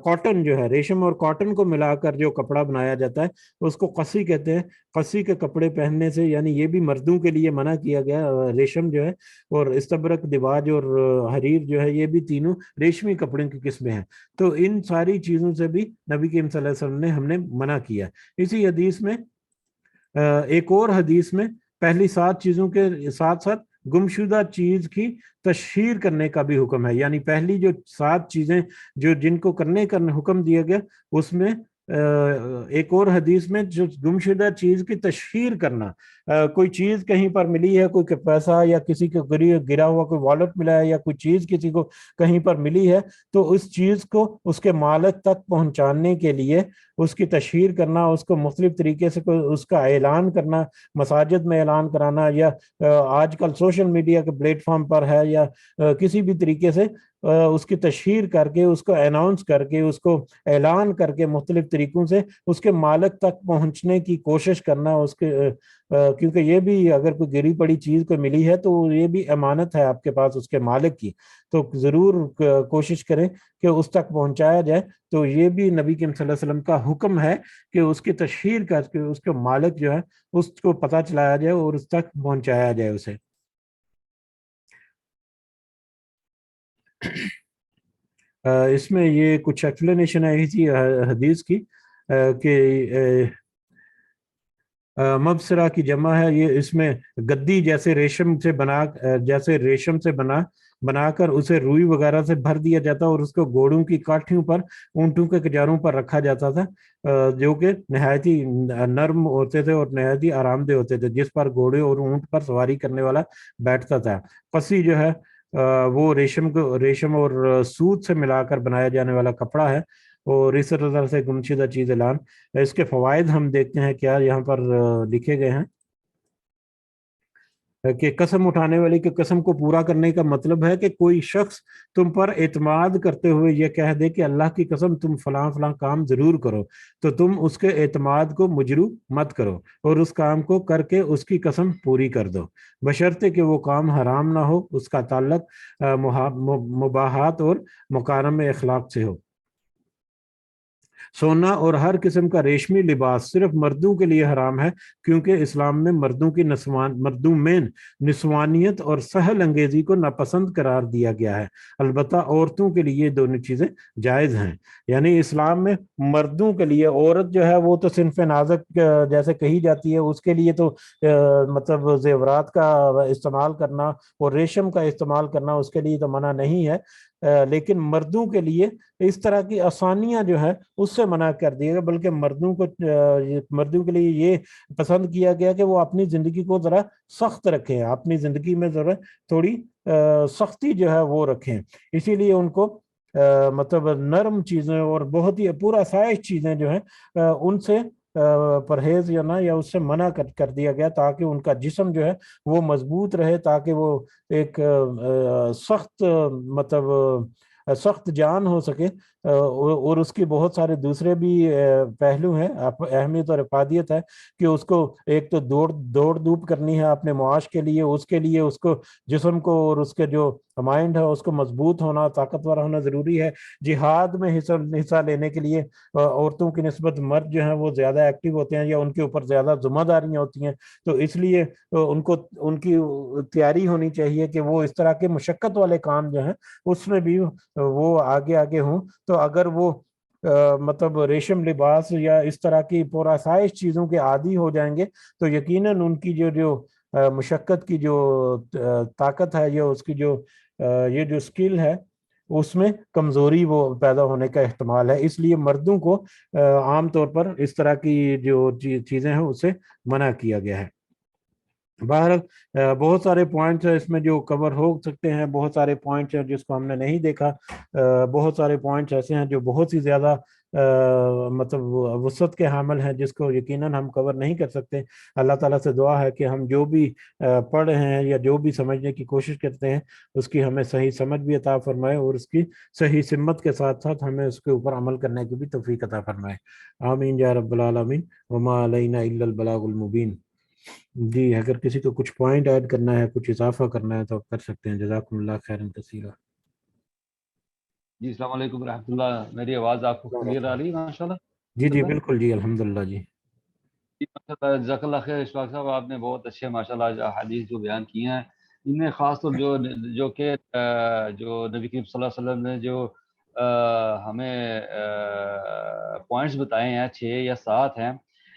Speaker 1: کاٹن جو ہے، ریشم اور کاٹن کو ملا کر جو کپڑا بنایا جاتا ہے اس کو قصی کہتے ہیں. قصی کے کپڑے پہننے سے یعنی یہ بھی مردوں کے لیے منع کیا گیا. ریشم جو ہے اور استبرق، دباج اور حریر جو ہے، یہ بھی تینوں ریشمی کپڑے کی قسمیں ہیں. تو ان ساری چیزوں سے بھی نبی کریم صلی اللہ علیہ وسلم نے ہم نے منع کیا. اسی حدیث میں ایک اور حدیث میں پہلی 7 چیزوں کے ساتھ ساتھ گمشدہ چیز کی تشہیر کرنے کا بھی حکم ہے. یعنی پہلی جو 7 چیزیں جن کو کرنے کا حکم دیا گیا، اس میں ایک اور حدیث میں جو گمشدہ چیز کی تشہیر کرنا، کوئی چیز کہیں پر ملی ہے، کوئی پیسہ یا کسی کو گرا ہوا کوئی والٹ ملا ہے یا کوئی چیز کسی کو کہیں پر ملی ہے، تو اس چیز کو اس کے مالک تک پہنچانے کے لیے اس کی تشہیر کرنا، اس کو مختلف طریقے سے اس کا اعلان کرنا، مساجد میں اعلان کرانا، یا آج کل سوشل میڈیا کے پلیٹ فارم پر ہے، یا کسی بھی طریقے سے اس کی تشہیر کر کے، اس کو اناؤنس کر کے، اس کو اعلان کر کے مختلف طریقوں سے اس کے مالک تک پہنچنے کی کوشش کرنا. اس کے کیونکہ یہ بھی اگر کوئی گری پڑی چیز کو ملی ہے تو یہ بھی امانت ہے آپ کے پاس اس کے مالک کی، تو ضرور کوشش کریں کہ اس تک پہنچایا جائے. تو یہ بھی نبی کریم صلی اللہ علیہ وسلم کا حکم ہے کہ اس کی تشہیر کر کے اس کے مالک جو ہے اس کو پتہ چلایا جائے اور اس تک پہنچایا جائے اسے. اس میں یہ کچھ ایکسپلینیشن آئی تھی حدیث کی کہ مبصرہ کی جمع ہے. یہ اس میں گدی جیسے ریشم سے بنا کر اسے روئی وغیرہ سے بھر دیا جاتا اور اس کو گھوڑوں کی کاٹھیوں پر، اونٹوں کے کجاروں پر رکھا جاتا تھا، جو کہ نہایت ہی نرم ہوتے تھے اور نہایت ہی آرام دہ ہوتے تھے، جس پر گھوڑے اور اونٹ پر سواری کرنے والا بیٹھتا تھا. قصی جو ہے وہ ریشم اور سوت سے ملا کر بنایا جانے والا کپڑا ہے، اور اس طرح سے گمشدہ چیز اعلان. اس کے فوائد ہم دیکھتے ہیں کیا یہاں پر لکھے گئے ہیں کہ قسم اٹھانے والے کی قسم کو پورا کرنے کا مطلب ہے کہ کوئی شخص تم پر اعتماد کرتے ہوئے یہ کہہ دے کہ اللہ کی قسم تم فلاں فلاں کام ضرور کرو، تو تم اس کے اعتماد کو مجروح مت کرو اور اس کام کو کر کے اس کی قسم پوری کر دو، بشرطے کہ وہ کام حرام نہ ہو، اس کا تعلق مباحات اور مکارم اخلاق سے ہو. سونا اور ہر قسم کا ریشمی لباس صرف مردوں کے لیے حرام ہے، کیونکہ اسلام میں مردوں میں نسوانیت اور سہل انگیزی کو ناپسند قرار دیا گیا ہے. البتہ عورتوں کے لیے دونوں چیزیں جائز ہیں. یعنی اسلام میں مردوں کے لیے، عورت جو ہے وہ تو صنف نازک جیسے کہی جاتی ہے، اس کے لیے تو مطلب زیورات کا استعمال کرنا اور ریشم کا استعمال کرنا اس کے لیے تو منع نہیں ہے، لیکن مردوں کے لیے اس طرح کی آسانیاں جو ہے اس سے منع کر دیا گیا. بلکہ مردوں کے لیے یہ پسند کیا گیا کہ وہ اپنی زندگی کو ذرا سخت رکھیں، اپنی زندگی میں ذرا تھوڑی سختی جو ہے وہ رکھیں. اسی لیے ان کو مطلب نرم چیزیں اور بہت ہی پورا سائز چیزیں جو ہیں ان سے پرہیز یا اس سے منع کر دیا گیا، تاکہ ان کا جسم جو ہے وہ مضبوط رہے، تاکہ وہ ایک سخت مطلب سخت جان ہو سکے. اور اس کی بہت سارے دوسرے بھی پہلو ہیں، اہمیت اور افادیت ہے کہ اس کو ایک تو دوڑ دھوپ کرنی ہے اپنے معاش کے لیے، اس کے لیے اس کو جسم کو اور اس کے جو مائنڈ ہے اس کو مضبوط ہونا، طاقتور ہونا ضروری ہے. جہاد میں حصہ لینے کے لیے عورتوں کی نسبت مرد جو ہیں وہ زیادہ ایکٹیو ہوتے ہیں یا ان کے اوپر زیادہ ذمہ داریاں ہوتی ہیں، تو اس لیے ان کی تیاری ہونی چاہیے کہ وہ اس طرح کے مشقت والے کام جو ہیں اس میں بھی وہ آگے ہوں. تو اگر وہ مطلب ریشم لباس یا اس طرح کی پرآسائش چیزوں کے عادی ہو جائیں گے تو یقیناً ان کی جو مشقت کی جو طاقت ہے یا اس کی جو یہ جو سکل ہے اس میں کمزوری وہ پیدا ہونے کا احتمال ہے، اس لیے مردوں کو عام طور پر اس طرح کی جو چیزیں ہیں اسے منع کیا گیا ہے۔ باہر بہت سارے پوائنٹس ہیں اس میں جو کور ہو سکتے ہیں، بہت سارے پوائنٹس ہیں جس کو ہم نے نہیں دیکھا، بہت سارے پوائنٹس ایسے ہیں جو بہت ہی زیادہ مطلب وسعت کے حامل ہیں جس کو یقیناً ہم کور نہیں کر سکتے۔ اللہ تعالیٰ سے دعا ہے کہ ہم جو بھی پڑھ رہے ہیں یا جو بھی سمجھنے کی کوشش کرتے ہیں اس کی ہمیں صحیح سمجھ بھی عطا فرمائے، اور اس کی صحیح سمت کے ساتھ ساتھ ہمیں اس کے اوپر عمل کرنے کی بھی توفیق عطا فرمائے۔ آمین یا رب العالمین، وما علینا الا البلاغ المبین۔ جی اگر کسی کو کچھ پوائنٹ ایڈ کرنا ہے، کچھ اضافہ کرنا ہے تو آپ کر سکتے ہیں۔ جزاکم اللہ خیرا کثیرا۔
Speaker 2: جی السلام علیکم ورحمۃ اللہ، میری آواز آپ کو کلیئر آ رہی ہے؟ ماشاء اللہ
Speaker 1: جی جی بالکل جی، الحمدللہ جی۔
Speaker 2: جزاک اللہ خیر اشفاق صاحب، آپ نے بہت اچھے ماشاء اللہ حدیث جو بیان کیے ہیں، ان میں خاص طور جو کہ جو نبی کریم صلی اللہ علیہ وسلم نے جو ہمیں پوائنٹس بتائے ہیں 6 یا 7 ہیں،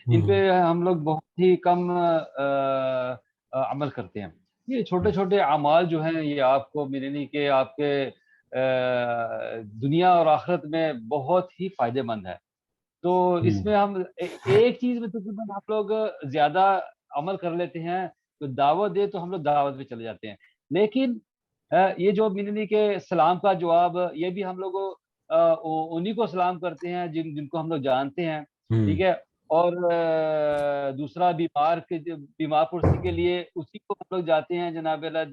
Speaker 2: ان پہ ہم لوگ بہت ہی کم عمل کرتے ہیں۔ یہ چھوٹے چھوٹے اعمال جو ہیں یہ آپ کو ملنے کے آپ کے دنیا اور آخرت میں بہت ہی فائدہ مند ہے۔ تو اس میں ہم ایک چیز میں تقریباً ہم لوگ زیادہ عمل کر لیتے ہیں، تو دعوت دے تو ہم لوگ دعوت پہ چلے جاتے ہیں، لیکن یہ جو ملنے کے سلام کا جواب، یہ بھی ہم لوگ انہی کو سلام کرتے ہیں جن کو ہم لوگ جانتے ہیں، ٹھیک ہے۔ اور دوسرا بیمار پرسی کے لیے اسی کو ہم لوگ جاتے ہیں جناب اللہ،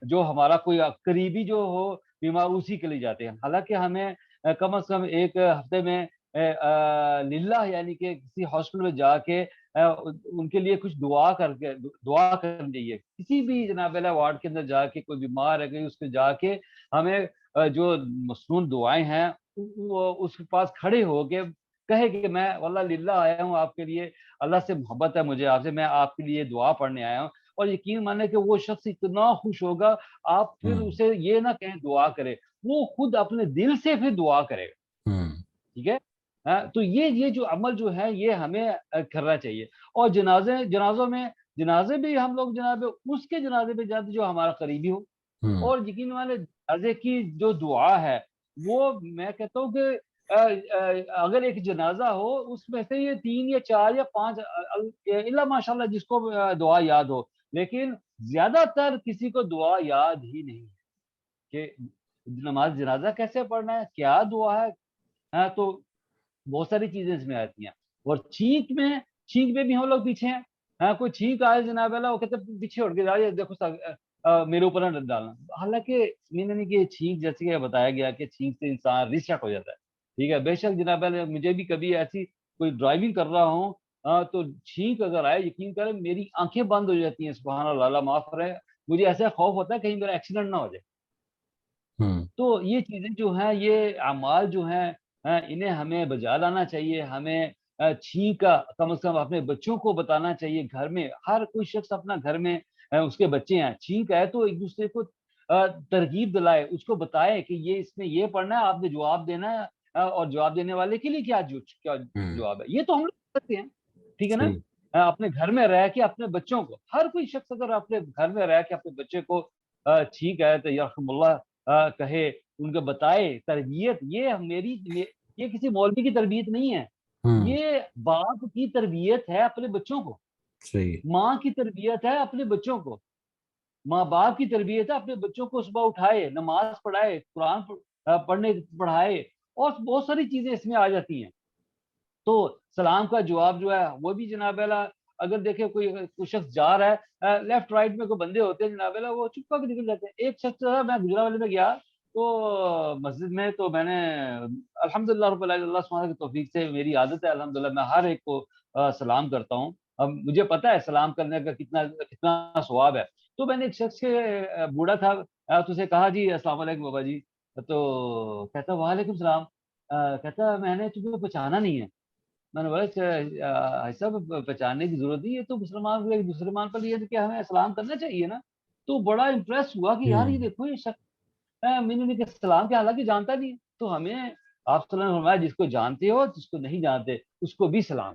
Speaker 2: جو ہمارا کوئی قریبی جو ہو بیمار اسی کے لیے جاتے ہیں۔ حالانکہ ہمیں کم از کم ایک ہفتے میں للہ یعنی کہ کسی ہاسپٹل میں جا کے ان کے لیے کچھ دعا کرنی چاہیے۔ کسی بھی جناب اللہ وارڈ کے اندر جا کے کوئی بیمار ہے کہ اس پہ جا کے ہمیں جو مصنون دعائیں ہیں وہ اس کے پاس کھڑے ہو کے کہے کہ میں واللہ للہ آیا ہوں آپ کے لیے، اللہ سے محبت ہے مجھے آپ سے، میں آپ کے لیے دعا پڑھنے آیا ہوں۔ اور یقین مانے کہ وہ شخص اتنا خوش ہوگا، آپ پھر اسے یہ نہ کہیں دعا کرے، وہ خود اپنے دل سے پھر دعا کرے گا، ٹھیک ہے۔ تو یہ جو عمل جو ہے یہ ہمیں کرنا چاہیے۔ اور جنازے بھی ہم لوگ جناب اس کے جنازے پہ جاتے جو ہمارا قریبی ہو، اور یقین والے جنازے کی جو دعا ہے وہ میں کہتا ہوں کہ اگر ایک جنازہ ہو اس میں سے یہ 3 یا 4 یا 5 اللہ ماشاء اللہ جس کو دعا یاد ہو، لیکن زیادہ تر کسی کو دعا یاد ہی نہیں ہے کہ نماز جنازہ کیسے پڑھنا ہے، کیا دعا ہے۔ تو بہت ساری چیزیں اس میں آتی ہیں۔ اور چھینک میں بھی ہم لوگ پیچھے ہیں۔ ہاں کوئی چھینک آئے جناب اللہ، وہ کہتے ہیں پیچھے ہٹ کے جائے، دیکھو میرے اوپر نہ ڈالنا۔ حالانکہ کہ چھینک جیسے کہ بتایا گیا کہ چھینک سے انسان ریسٹ ہو جاتا ہے، ٹھیک ہے۔ بے شک جناب اللہ مجھے بھی کبھی ایسی کوئی ڈرائیونگ کر رہا ہوں تو چھینک اگر آئے، یقین کریں میری آنکھیں بند ہو جاتی ہیں، سبحان اللہ، اللہ معاف کرے، مجھے ایسا خوف ہوتا ہے کہیں میرا ایکسیڈنٹ نہ ہو جائے۔ تو یہ چیزیں جو ہیں، یہ اعمال جو ہیں انہیں ہمیں بجا لانا چاہیے۔ ہمیں چھینک کا کم از کم اپنے بچوں کو بتانا چاہیے، گھر میں ہر کوئی شخص اپنا گھر میں اس کے بچے ہیں، چھینک ہے تو ایک دوسرے کو ترغیب دلائے، اس کو بتائے کہ یہ اس میں یہ پڑھنا ہے، آپ نے جواب دینا ہے، اور جواب دینے والے کے لیے کیا جواب ہے، یہ تو ہم لوگ کر سکتے ہیں، ٹھیک ہے نا۔ اپنے گھر میں رہ کے اپنے بچوں کو، ہر کوئی شخص اگر اپنے گھر میں رہ کے اپنے بچے کو چھینک ہے تو یرحم اللہ کہے، ان کو بتائے، تربیت یہ کسی مولوی کی تربیت نہیں ہے، یہ باپ کی تربیت ہے اپنے بچوں کو، ماں کی تربیت ہے اپنے بچوں کو، ماں باپ کی تربیت ہے اپنے بچوں کو صبح اٹھائے، نماز پڑھائے، قرآن پڑھائے، اور بہت ساری چیزیں اس میں آ جاتی ہیں۔ تو سلام کا جواب جو ہے وہ بھی جناب اللہ، اگر دیکھیں کوئی شخص جا رہا ہے، لیفٹ رائٹ میں کوئی بندے ہوتے ہیں جناب اللہ، وہ چپکا کے نکل جاتے ہیں۔ ایک شخص میں گجرا والے میں گیا تو مسجد میں، تو میں نے الحمدللہ رب العالمین اللہ سبحانہ کی توفیق سے میری عادت ہے الحمدللہ میں ہر ایک کو سلام کرتا ہوں۔ اب مجھے پتا ہے سلام کرنے کا کتنا ثواب ہے۔ تو میں نے ایک شخص کے بوڑھا تھا تو اسے کہا جی السلام علیکم بابا جی، تو کہتا وعلیکم السلام، کہتا میں نے تمہیں پہچانا نہیں ہے۔ میں نے بولا ایسا پہچاننے کی ضرورت نہیں ہے، تو مسلمان پر یہ کہ ہمیں سلام کرنا چاہیے نا۔ تو بڑا امپریس ہوا کہ یار یہ دیکھو یہ شخص میں نے سلام کے حالانکہ جانتا نہیں، تو ہمیں آپ صلی اللہ علیہ وسلم نے فرمایا جس کو جانتے ہو جس کو نہیں جانتے اس کو بھی سلام۔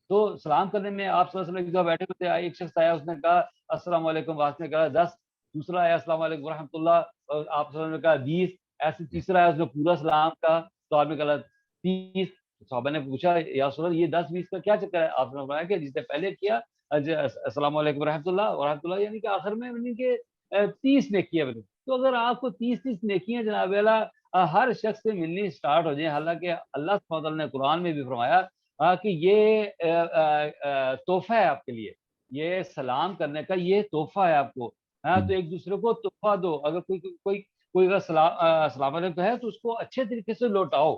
Speaker 2: تو سلام کرنے میں آپ صلی اللہ علیہ وسلم جو بیٹھے ہوتے ہیں، ایک شخص آیا اس نے کہا السلام علیکم، واسطے نے کہا 10، دوسرا آیا السلام علیکم ورحمۃ اللہ، اور آپ صلی اللہ علیہ وسلم نے کہا 20، ایسے تیسرا ہے اس میں پورا سلام کا، تو آپ نے کہا 30. صحابہ نے پوچھا یا رسول اللہ یہ 10-20 کا کیا چکر ہے؟ آپ نے فرمایا کہ جس نے پہلے کیا السلام علیکم ورحمۃ اللہ یعنی کہ آخر میں یعنی کہ 30 نیکیاں بنی. تو اگر آپ کو 30 نیکیاں جناب والا ہر شخص سے ملنی اسٹارٹ ہو جائیں، حالانکہ اللہ سبحانہ وتعالیٰ نے قرآن میں بھی فرمایا کہ یہ تحفہ ہے آپ کے لیے، یہ سلام کرنے کا یہ تحفہ ہے آپ کو. تو ایک دوسرے کو تحفہ دو. اگر کوئی اگر السلام علیکم ہے تو اس کو اچھے طریقے سے لوٹاؤ،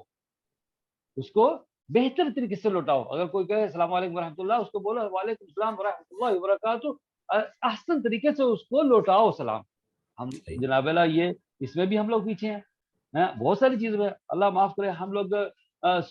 Speaker 2: اس کو بہتر طریقے سے لوٹاؤ. اگر کوئی کہے السلام علیکم ورحمۃ اللہ، اس کو بولو وعلیکم السلام ورحمۃ اللہ وبرکاتہ. احسن طریقے سے اس کو لوٹاؤ سلام. ہم جناب اللہ یہ اس میں بھی ہم لوگ پیچھے ہیں، بہت ساری چیزوں میں. اللہ معاف کرے ہم لوگ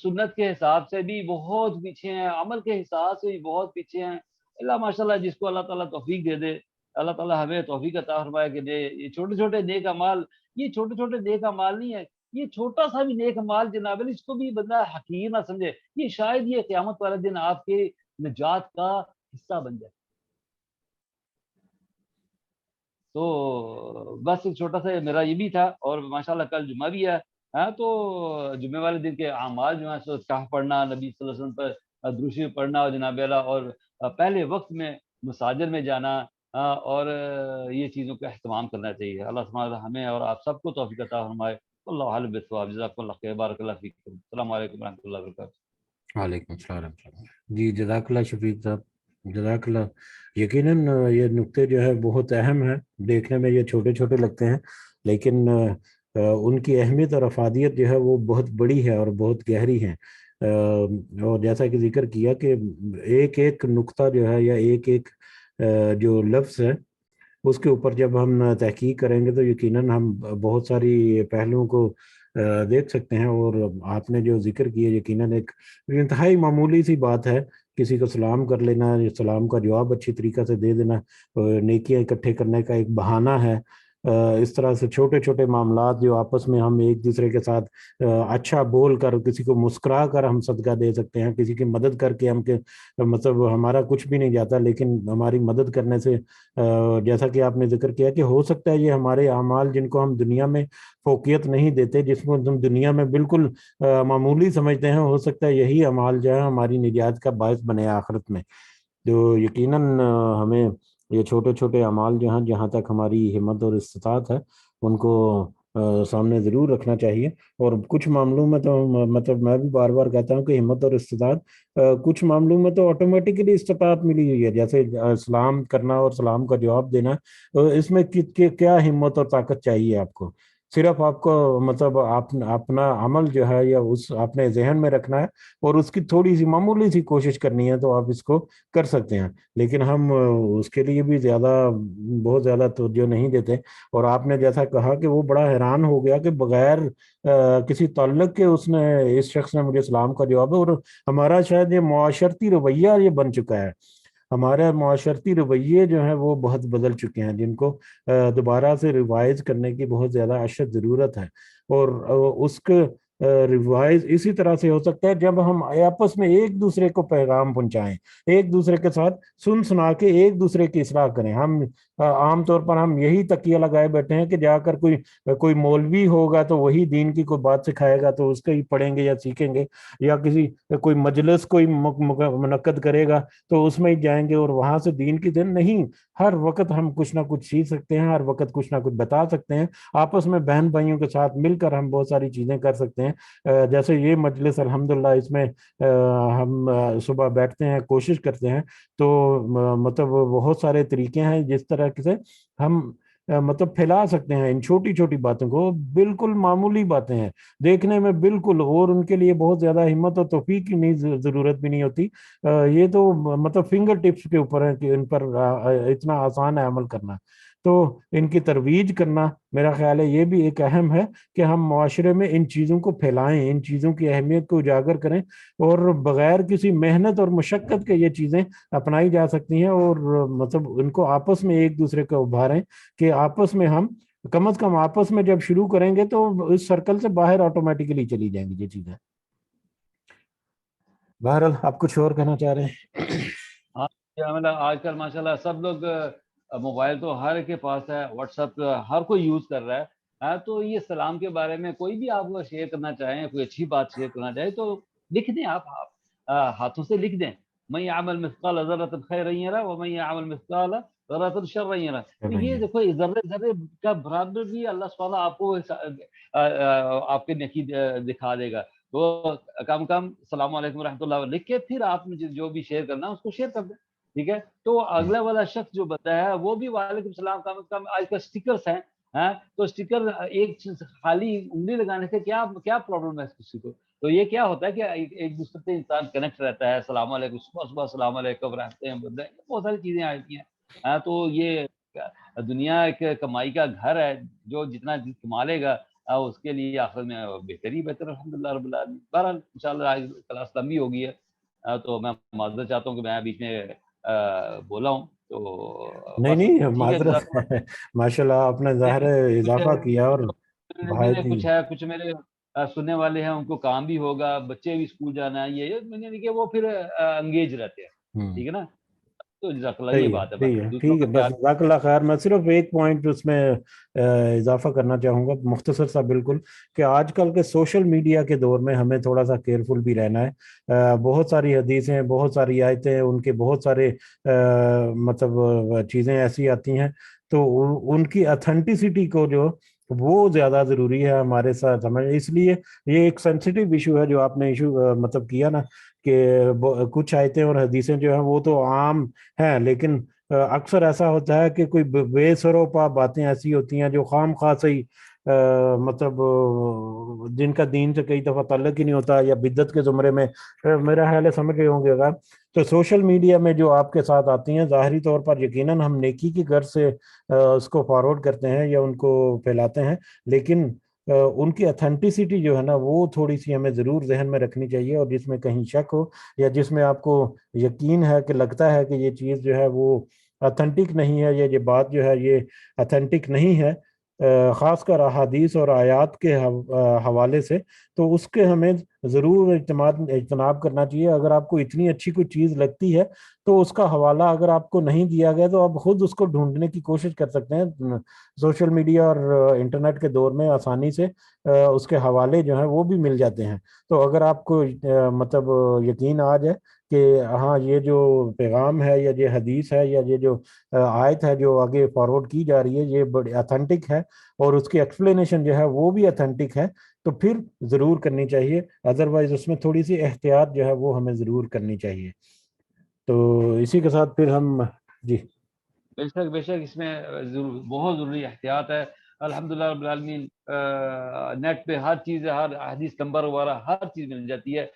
Speaker 2: سنت کے حساب سے بھی بہت پیچھے ہیں، عمل کے حساب سے بھی بہت پیچھے ہیں. اللہ ماشاء اللہ جس کو اللہ تعالیٰ توفیق دے دے، اللہ تعالیٰ ہمیں توفیق عطا فرمائے کہ دے. یہ چھوٹے چھوٹے نیک اعمال، یہ چھوٹے چھوٹے نیک اعمال نہیں ہے، یہ چھوٹا سا بھی نیک اعمال جناب اس کو بھی بندہ حقیر نہ سمجھے. یہ شاید یہ قیامت والے دن آپ کے نجات کا حصہ بن جائے. تو بس ایک چھوٹا سا میرا یہ بھی تھا. اور ماشاءاللہ کل جمعہ بھی ہے، تو جمعے والے دن کے اعمال جو ہیں سو کہف پڑھنا، نبی صلی اللہ علیہ وسلم پر درود شریف پڑھنا اور جناب اللہ، اور پہلے وقت میں مساجد میں جانا، اور یہ چیزوں کا اہتمام کرنا چاہیے. اللہ سبحانہ ہمیں اور آپ سب کو توفیق عطا فرمائے. اللہ عالم بالصواب. جزاک اللہ خیر، بارک اللہ فیکم. السلام علیکم ورحمۃ اللہ وبرکاتہ.
Speaker 1: وعلیکم السلام ورحمۃ اللہ. جی جزاک اللہ شفیق صاحب، جزاک اللہ. یقیناً یہ نقطے جو ہے بہت اہم ہیں. دیکھنے میں یہ چھوٹے چھوٹے لگتے ہیں، لیکن ان کی اہمیت اور افادیت جو ہے وہ بہت بڑی ہے اور بہت گہری ہے. اور جیسا کہ ذکر کیا کہ ایک ایک نقطہ جو ہے یا ایک ایک جو لفظ ہے اس کے اوپر جب ہم تحقیق کریں گے تو یقیناً ہم بہت ساری پہلوؤں کو دیکھ سکتے ہیں. اور آپ نے جو ذکر کیا یقیناً ایک انتہائی معمولی سی بات ہے، کسی کو سلام کر لینا، سلام کا جواب اچھی طریقہ سے دے دینا نیکیاں اکٹھے کرنے کا ایک بہانہ ہے. اس طرح سے چھوٹے چھوٹے معاملات جو آپس میں ہم ایک دوسرے کے ساتھ اچھا بول کر، کسی کو مسکرا کر ہم صدقہ دے سکتے ہیں، کسی کی مدد کر کے ہم کے مطلب ہمارا کچھ بھی نہیں جاتا، لیکن ہماری مدد کرنے سے جیسا کہ آپ نے ذکر کیا کہ ہو سکتا ہے یہ ہمارے اعمال جن کو ہم دنیا میں فوقیت نہیں دیتے، جس کو ہم دنیا میں بالکل معمولی سمجھتے ہیں، ہو سکتا ہے یہی اعمال جو ہے ہماری نجات کا باعث بنے آخرت میں. تو یقیناً ہمیں یہ چھوٹے چھوٹے اعمال جو ہیں جہاں تک ہماری ہمت اور استطاعت ہے ان کو سامنے ضرور رکھنا چاہیے. اور کچھ معاملوں میں تو مطلب میں بھی بار بار کہتا ہوں کہ ہمت اور استطاعت کچھ معاملوں میں تو آٹومیٹکلی استطاعت ملی ہوئی ہے، جیسے سلام کرنا اور سلام کا جواب دینا. اس میں کیا ہمت اور طاقت چاہیے آپ کو؟ صرف آپ کو مطلب اپنا عمل جو ہے یا اس اپنے ذہن میں رکھنا ہے اور اس کی تھوڑی سی معمولی سی کوشش کرنی ہے تو آپ اس کو کر سکتے ہیں. لیکن ہم اس کے لیے بھی بہت زیادہ توجہ نہیں دیتے. اور آپ نے جیسا کہا کہ وہ بڑا حیران ہو گیا کہ بغیر کسی تعلق کے اس نے اس شخص نے مجھے سلام کا جواب ہے. اور ہمارا شاید یہ معاشرتی رویہ یہ بن چکا ہے، ہمارے معاشرتی رویے جو ہیں وہ بہت بدل چکے ہیں، جن کو دوبارہ سے ریوائز کرنے کی بہت زیادہ اشد ضرورت ہے. اور اس کے ریوائز اسی طرح سے ہو سکتا ہے جب ہم آپس میں ایک دوسرے کو پیغام پہنچائیں، ایک دوسرے کے ساتھ سنا کے ایک دوسرے کی اصلاح کریں. ہم عام طور پر ہم یہی تکیہ لگائے بیٹھے ہیں کہ جا کر کوئی مولوی ہوگا تو وہی دین کی کوئی بات سکھائے گا تو اس کے ہی پڑھیں گے یا سیکھیں گے، یا کوئی مجلس کوئی منعقد کرے گا تو اس میں ہی جائیں گے اور وہاں سے دین کی دین نہیں. ہر وقت ہم کچھ نہ کچھ سیکھ سکتے ہیں، ہر وقت کچھ نہ کچھ بتا سکتے ہیں. آپس میں بہن بھائیوں کے ساتھ مل کر ہم بہت ساری چیزیں کر سکتے ہیں. جیسے یہ مجلس الحمدللہ اس میں ہم صبح بیٹھتے ہیں، کوشش کرتے ہیں، تو مطلب بہت سارے طریقے ہیں جس طرح سے ہم مطلب پھیلا سکتے ہیں ان چھوٹی چھوٹی باتوں کو. بالکل معمولی باتیں ہیں دیکھنے میں بالکل، اور ان کے لیے بہت زیادہ ہمت اور توفیق کی نہیں ضرورت بھی نہیں ہوتی. یہ تو مطلب فنگر ٹپس کے اوپر ہے کہ ان پر اتنا آسان ہے عمل کرنا. تو ان کی ترویج کرنا میرا خیال ہے یہ بھی ایک اہم ہے کہ ہم معاشرے میں ان چیزوں کو پھیلائیں، ان چیزوں کی اہمیت کو اجاگر کریں. اور بغیر کسی محنت اور مشقت کے یہ چیزیں اپنائی جا سکتی ہیں. اور مطلب ان کو آپس میں ایک دوسرے کو ابھاریں کہ آپس میں ہم کم از کم آپس میں جب شروع کریں گے تو اس سرکل سے باہر آٹومیٹکلی چلی جائیں گی یہ چیزیں. بہرحال آپ کچھ اور کہنا چاہ رہے ہیں؟
Speaker 2: ہاں مطلب آج کل ماشاء اللہ سب لوگ موبائل تو ہر کے پاس ہے، واٹس ایپ ہر کوئی یوز کر رہا ہے. تو یہ سلام کے بارے میں کوئی بھی آپ شیئر کرنا چاہیں، کوئی اچھی بات شیئر کرنا چاہیں تو لکھ دیں، آپ ہاتھوں سے لکھ دیں، من یعمل مثقال ذرۃ خیرا یرہ ومن یعمل مثقال ذرۃ شرا یرہ. تو یہ دیکھو ذرے ذرے کا برابر بھی اللہ سبحانہ آپ کو آپ کے نیکی دکھا دے گا. تو کم کم السلام علیکم ورحمۃ اللہ لکھ کے پھر آپ مجھے جو بھی شیئر کرنا ہے اس کو شیئر کر دیں. ٹھیک ہے، تو اگلا والا شخص جو بتایا ہے وہ بھی وعلیکم السلام کم از کم. آج کل اسٹیکرس ہیں، تو اسٹیکر ایک خالی انگلی لگانے سے کیا پرابلم ہے کسی کو؟ تو یہ کیا ہوتا ہے کہ ایک دوسرے سے انسان کنیکٹ رہتا ہے. السلام علیکم، صبح صبح السلام علیکم رہتے ہیں، بہت ساری چیزیں آتی ہیں. تو یہ دنیا ایک کمائی کا گھر ہے، جو جتنا کما لے گا اس کے لیے آخر میں بہتر الحمد للہ رب العالمین. بہرحال ان شاء اللہ کلاس لمبی ہو گئی ہے، تو میں معذرت چاہتا ہوں کہ میں بیچ میں بولا ہوں. تو
Speaker 1: نہیں
Speaker 2: بس
Speaker 1: نہیں،
Speaker 2: ٹھیک ہے،
Speaker 1: معذرت
Speaker 2: جزاک
Speaker 1: ہے، ماشاء اللہ آپ نے ظاہر ہے اضافہ کیا. اور بھائی
Speaker 2: میرے
Speaker 1: جی،
Speaker 2: کچھ میرے سننے والے ہیں، ان کو کام بھی ہوگا، بچے بھی اسکول جانا ہے، یہ میں نے کہ وہ پھر انگیج رہتے ہیں. ٹھیک ہے نا، تو جزاک اللہ یہ
Speaker 1: صحیح ہے،
Speaker 2: بات ہے.
Speaker 1: ٹھیک
Speaker 2: باقی
Speaker 1: ہے،
Speaker 2: دوسروں
Speaker 1: ٹھیک ہے،
Speaker 2: کا
Speaker 1: بس
Speaker 2: خیال.
Speaker 1: جزاک اللہ خیر. میں صرف ایک پوائنٹ اس میں اضافہ کرنا چاہوں گا، مختصر سا بالکل، کہ آج کل کے سوشل میڈیا کے دور میں ہمیں تھوڑا سا کیئرفل بھی رہنا ہے. بہت ساری حدیثیں، بہت ساری آیتیں، ان کے بہت سارے مطلب چیزیں ایسی آتی ہیں، تو ان کی اتھینٹسٹی کو جو وہ زیادہ ضروری ہے ہمارے ساتھ سمجھ. اس لیے یہ ایک سینسیٹیو ایشو ہے جو آپ نے ایشو مطلب کیا نا، کہ کچھ آیتیں اور حدیثیں جو ہیں وہ تو عام ہیں، لیکن اکثر ایسا ہوتا ہے کہ کوئی بے سروپا باتیں ایسی ہوتی ہیں جو خام خواہ سے ہی مطلب جن کا دین سے کئی دفعہ تعلق ہی نہیں ہوتا، یا بدعت کے زمرے میں. میرا خیال ہے سمجھ رہے ہوں گے گا. تو سوشل میڈیا میں جو آپ کے ساتھ آتی ہیں، ظاہری طور پر یقیناً ہم نیکی کی غرض سے اس کو فارورڈ کرتے ہیں یا ان کو پھیلاتے ہیں، لیکن ان کی اتھینٹسٹی جو ہے نا وہ تھوڑی سی ہمیں ضرور ذہن میں رکھنی چاہیے. اور جس میں کہیں شک ہو یا جس میں آپ کو یقین ہے کہ لگتا ہے کہ یہ چیز جو ہے وہ اتھینٹک نہیں ہے، یا یہ بات جو ہے یہ اتھینٹک نہیں ہے، خاص کر احادیث اور آیات کے حوالے سے، تو اس کے ہمیں ضرور اجتناب کرنا چاہیے. اگر آپ کو اتنی اچھی کوئی چیز لگتی ہے تو اس کا حوالہ اگر آپ کو نہیں دیا گیا تو آپ خود اس کو ڈھونڈنے کی کوشش کر سکتے ہیں. سوشل میڈیا اور انٹرنیٹ کے دور میں آسانی سے اس کے حوالے جو ہیں وہ بھی مل جاتے ہیں. تو اگر آپ کو مطلب یقین آ جائے کہ ہاں یہ جو پیغام ہے یا یہ حدیث ہے یا یہ جو آیت ہے جو آگے فارورڈ کی جا رہی ہے یہ بڑی اتھینٹک ہے اور اس کی ایکسپلینیشن جو ہے وہ بھی اتھینٹک ہے، تو پھر ضرور کرنی چاہیے. ادروائز اس میں تھوڑی سی احتیاط جو ہے وہ ہمیں ضرور کرنی چاہیے. تو اسی کے ساتھ پھر ہم جی.
Speaker 2: بے شک اس میں بہت ضروری احتیاط ہے. الحمدللہ رب العالمین نیٹ پہ ہر چیز، ہر حدیث نمبر وغیرہ ہر چیز مل جاتی ہے.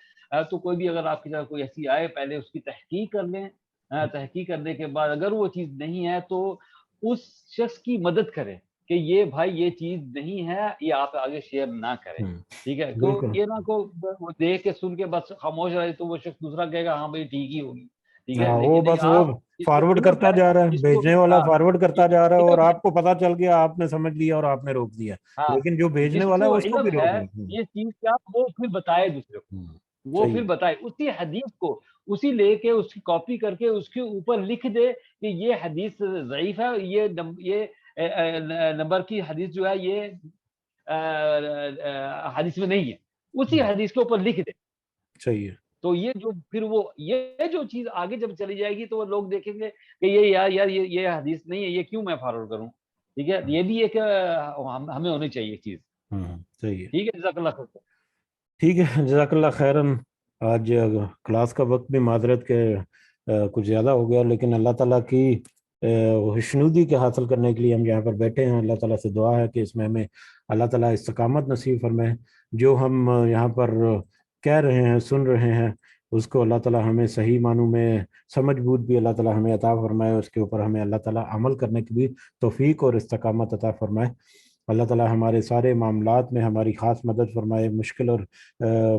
Speaker 2: تو کوئی بھی اگر آپ کی طرف کوئی ایسی آئے، پہلے اس کی تحقیق کر لیں. تحقیق کرنے کے بعد اگر وہ چیز نہیں ہے تو اس شخص کی مدد کریں کہ یہ بھائی یہ چیز نہیں ہے، یہ آپ آگے شیئر نہ کریں. ٹھیک ہے، تو
Speaker 1: بالکل.
Speaker 2: یہ نہ کو دیکھ کے سن کے بس خاموش رہے تو وہ شخص دوسرا کہے گا ہاں بھائی ٹھیک ہی ہوگی. ٹھیک ہے،
Speaker 1: ہاں، وہ
Speaker 2: لیکن نہیں،
Speaker 1: بس وہ
Speaker 2: آپ اس کو
Speaker 1: فارورڈ
Speaker 2: ڈھونڈ
Speaker 1: کرتا
Speaker 2: کریں،
Speaker 1: جا رہا ہے،
Speaker 2: اس کو
Speaker 1: بھیجنے والا
Speaker 2: ہاں
Speaker 1: فارورڈ کرتا جا رہا ہے، اور
Speaker 2: علم ہے.
Speaker 1: آپ کو پتا چل گیا، آپ نے سمجھ لیا اور آپ نے روک دیا،
Speaker 2: ہاں،
Speaker 1: لیکن جو بھیجنے
Speaker 2: جس
Speaker 1: والا ہے
Speaker 2: کو
Speaker 1: اس کو
Speaker 2: علم
Speaker 1: بھی
Speaker 2: ہے
Speaker 1: روکنا.
Speaker 2: یہ چیز کیا، وہ پھر بتائے دوسرے کو، وہ
Speaker 1: صحیح
Speaker 2: پھر بتائے اسی حدیث کو، اسی لے کے اس کی کاپی کر کے اس کے اوپر لکھ دے کہ یہ حدیث ضعیف ہے، یہ نمبر کی حدیث جو ہے یہ حدیث میں نہیں ہے، اسی حدیث کے اوپر لکھ دے.
Speaker 1: صحیح ہے.
Speaker 2: تو یہ جو پھر وہ یہ جو چیز آگے جب چلی جائے گی تو وہ لوگ دیکھیں گے کہ یہ یار یہ حدیث نہیں ہے، یہ کیوں میں فارورڈ کروں. ٹھیک ہے، یہ بھی ایک ہمیں ہونی چاہیے چیز.
Speaker 1: صحیح ہے.
Speaker 2: ٹھیک ہے، جزاک اللہ خیر.
Speaker 1: ٹھیک ہے، جزاک اللہ خیرن. آج کلاس کا وقت بھی معذرت کے کچھ زیادہ ہو گیا، لیکن اللہ تعالیٰ کی خوشنودی کے حاصل کرنے کے لیے ہم یہاں پر بیٹھے ہیں. اللہ تعالیٰ سے دعا ہے کہ اس میں ہمیں اللہ تعالیٰ استقامت نصیب فرمائے. جو ہم یہاں پر کہہ رہے ہیں، سن رہے ہیں، اس کو اللہ تعالیٰ ہمیں صحیح معنوں میں سمجھ بوجھ بھی اللہ تعالیٰ ہمیں عطا فرمائے، اس کے اوپر ہمیں اللہ تعالیٰ عمل کرنے کی بھی توفیق اور استقامت عطا فرمائے. اللہ تعالیٰ ہمارے سارے معاملات میں ہماری خاص مدد فرمائے. مشکل اور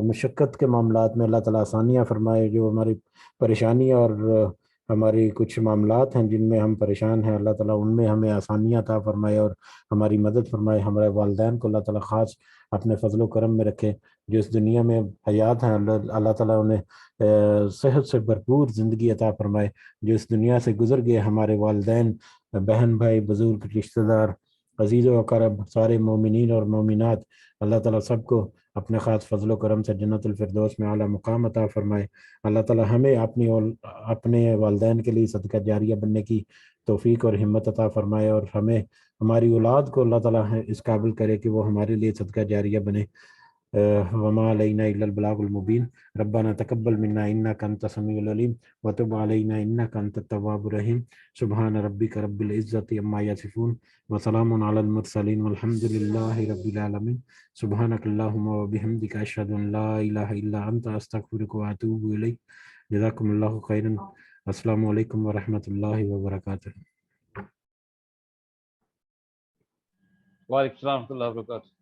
Speaker 1: مشقت کے معاملات میں اللہ تعالیٰ آسانیاں فرمائے. جو ہماری پریشانیاں اور ہماری کچھ معاملات ہیں جن میں ہم پریشان ہیں، اللہ تعالیٰ ان میں ہمیں آسانیاں عطا فرمائے اور ہماری مدد فرمائے. ہمارے والدین کو اللہ تعالیٰ خاص اپنے فضل و کرم میں رکھے. جو اس دنیا میں حیات ہیں، اللہ تعالیٰ انہیں صحت سے بھرپور زندگی عطا فرمائے. جو اس دنیا سے گزر گئے ہمارے والدین، بہن بھائی، بزرگ رشتہ دار، عزیز و اقرب سارے مومنین اور مومنات اللہ تعالیٰ سب کو اپنے خاص فضل و کرم سے جنت الفردوس میں اعلیٰ مقام عطا فرمائے. اللہ تعالیٰ ہمیں اپنے والدین کے لیے صدقہ جاریہ بننے کی توفیق اور ہمت عطا فرمائے، اور ہمیں ہماری اولاد کو اللہ تعالیٰ اس قابل کرے کہ وہ ہمارے لیے صدقہ جاریہ بنے. وما علینا الا البلاغ المبین. ربنا تقبل منا انک انت السمیع العلیم وتب علینا انک انت التواب الرحیم. سبحان ربک رب العزۃ عما یصفون وسلام علی المرسلین والحمد للہ رب العالمین. سبحانک اللہم وبحمدک اشہد ان لا الہ الا انت استغفرک واتوب الیک. جزاکم اللہ خیرا. السلام علیکم ورحمۃ اللہ وبرکاتہ.
Speaker 2: وعلیکم السلام ورحمۃ اللہ وبرکاتہ.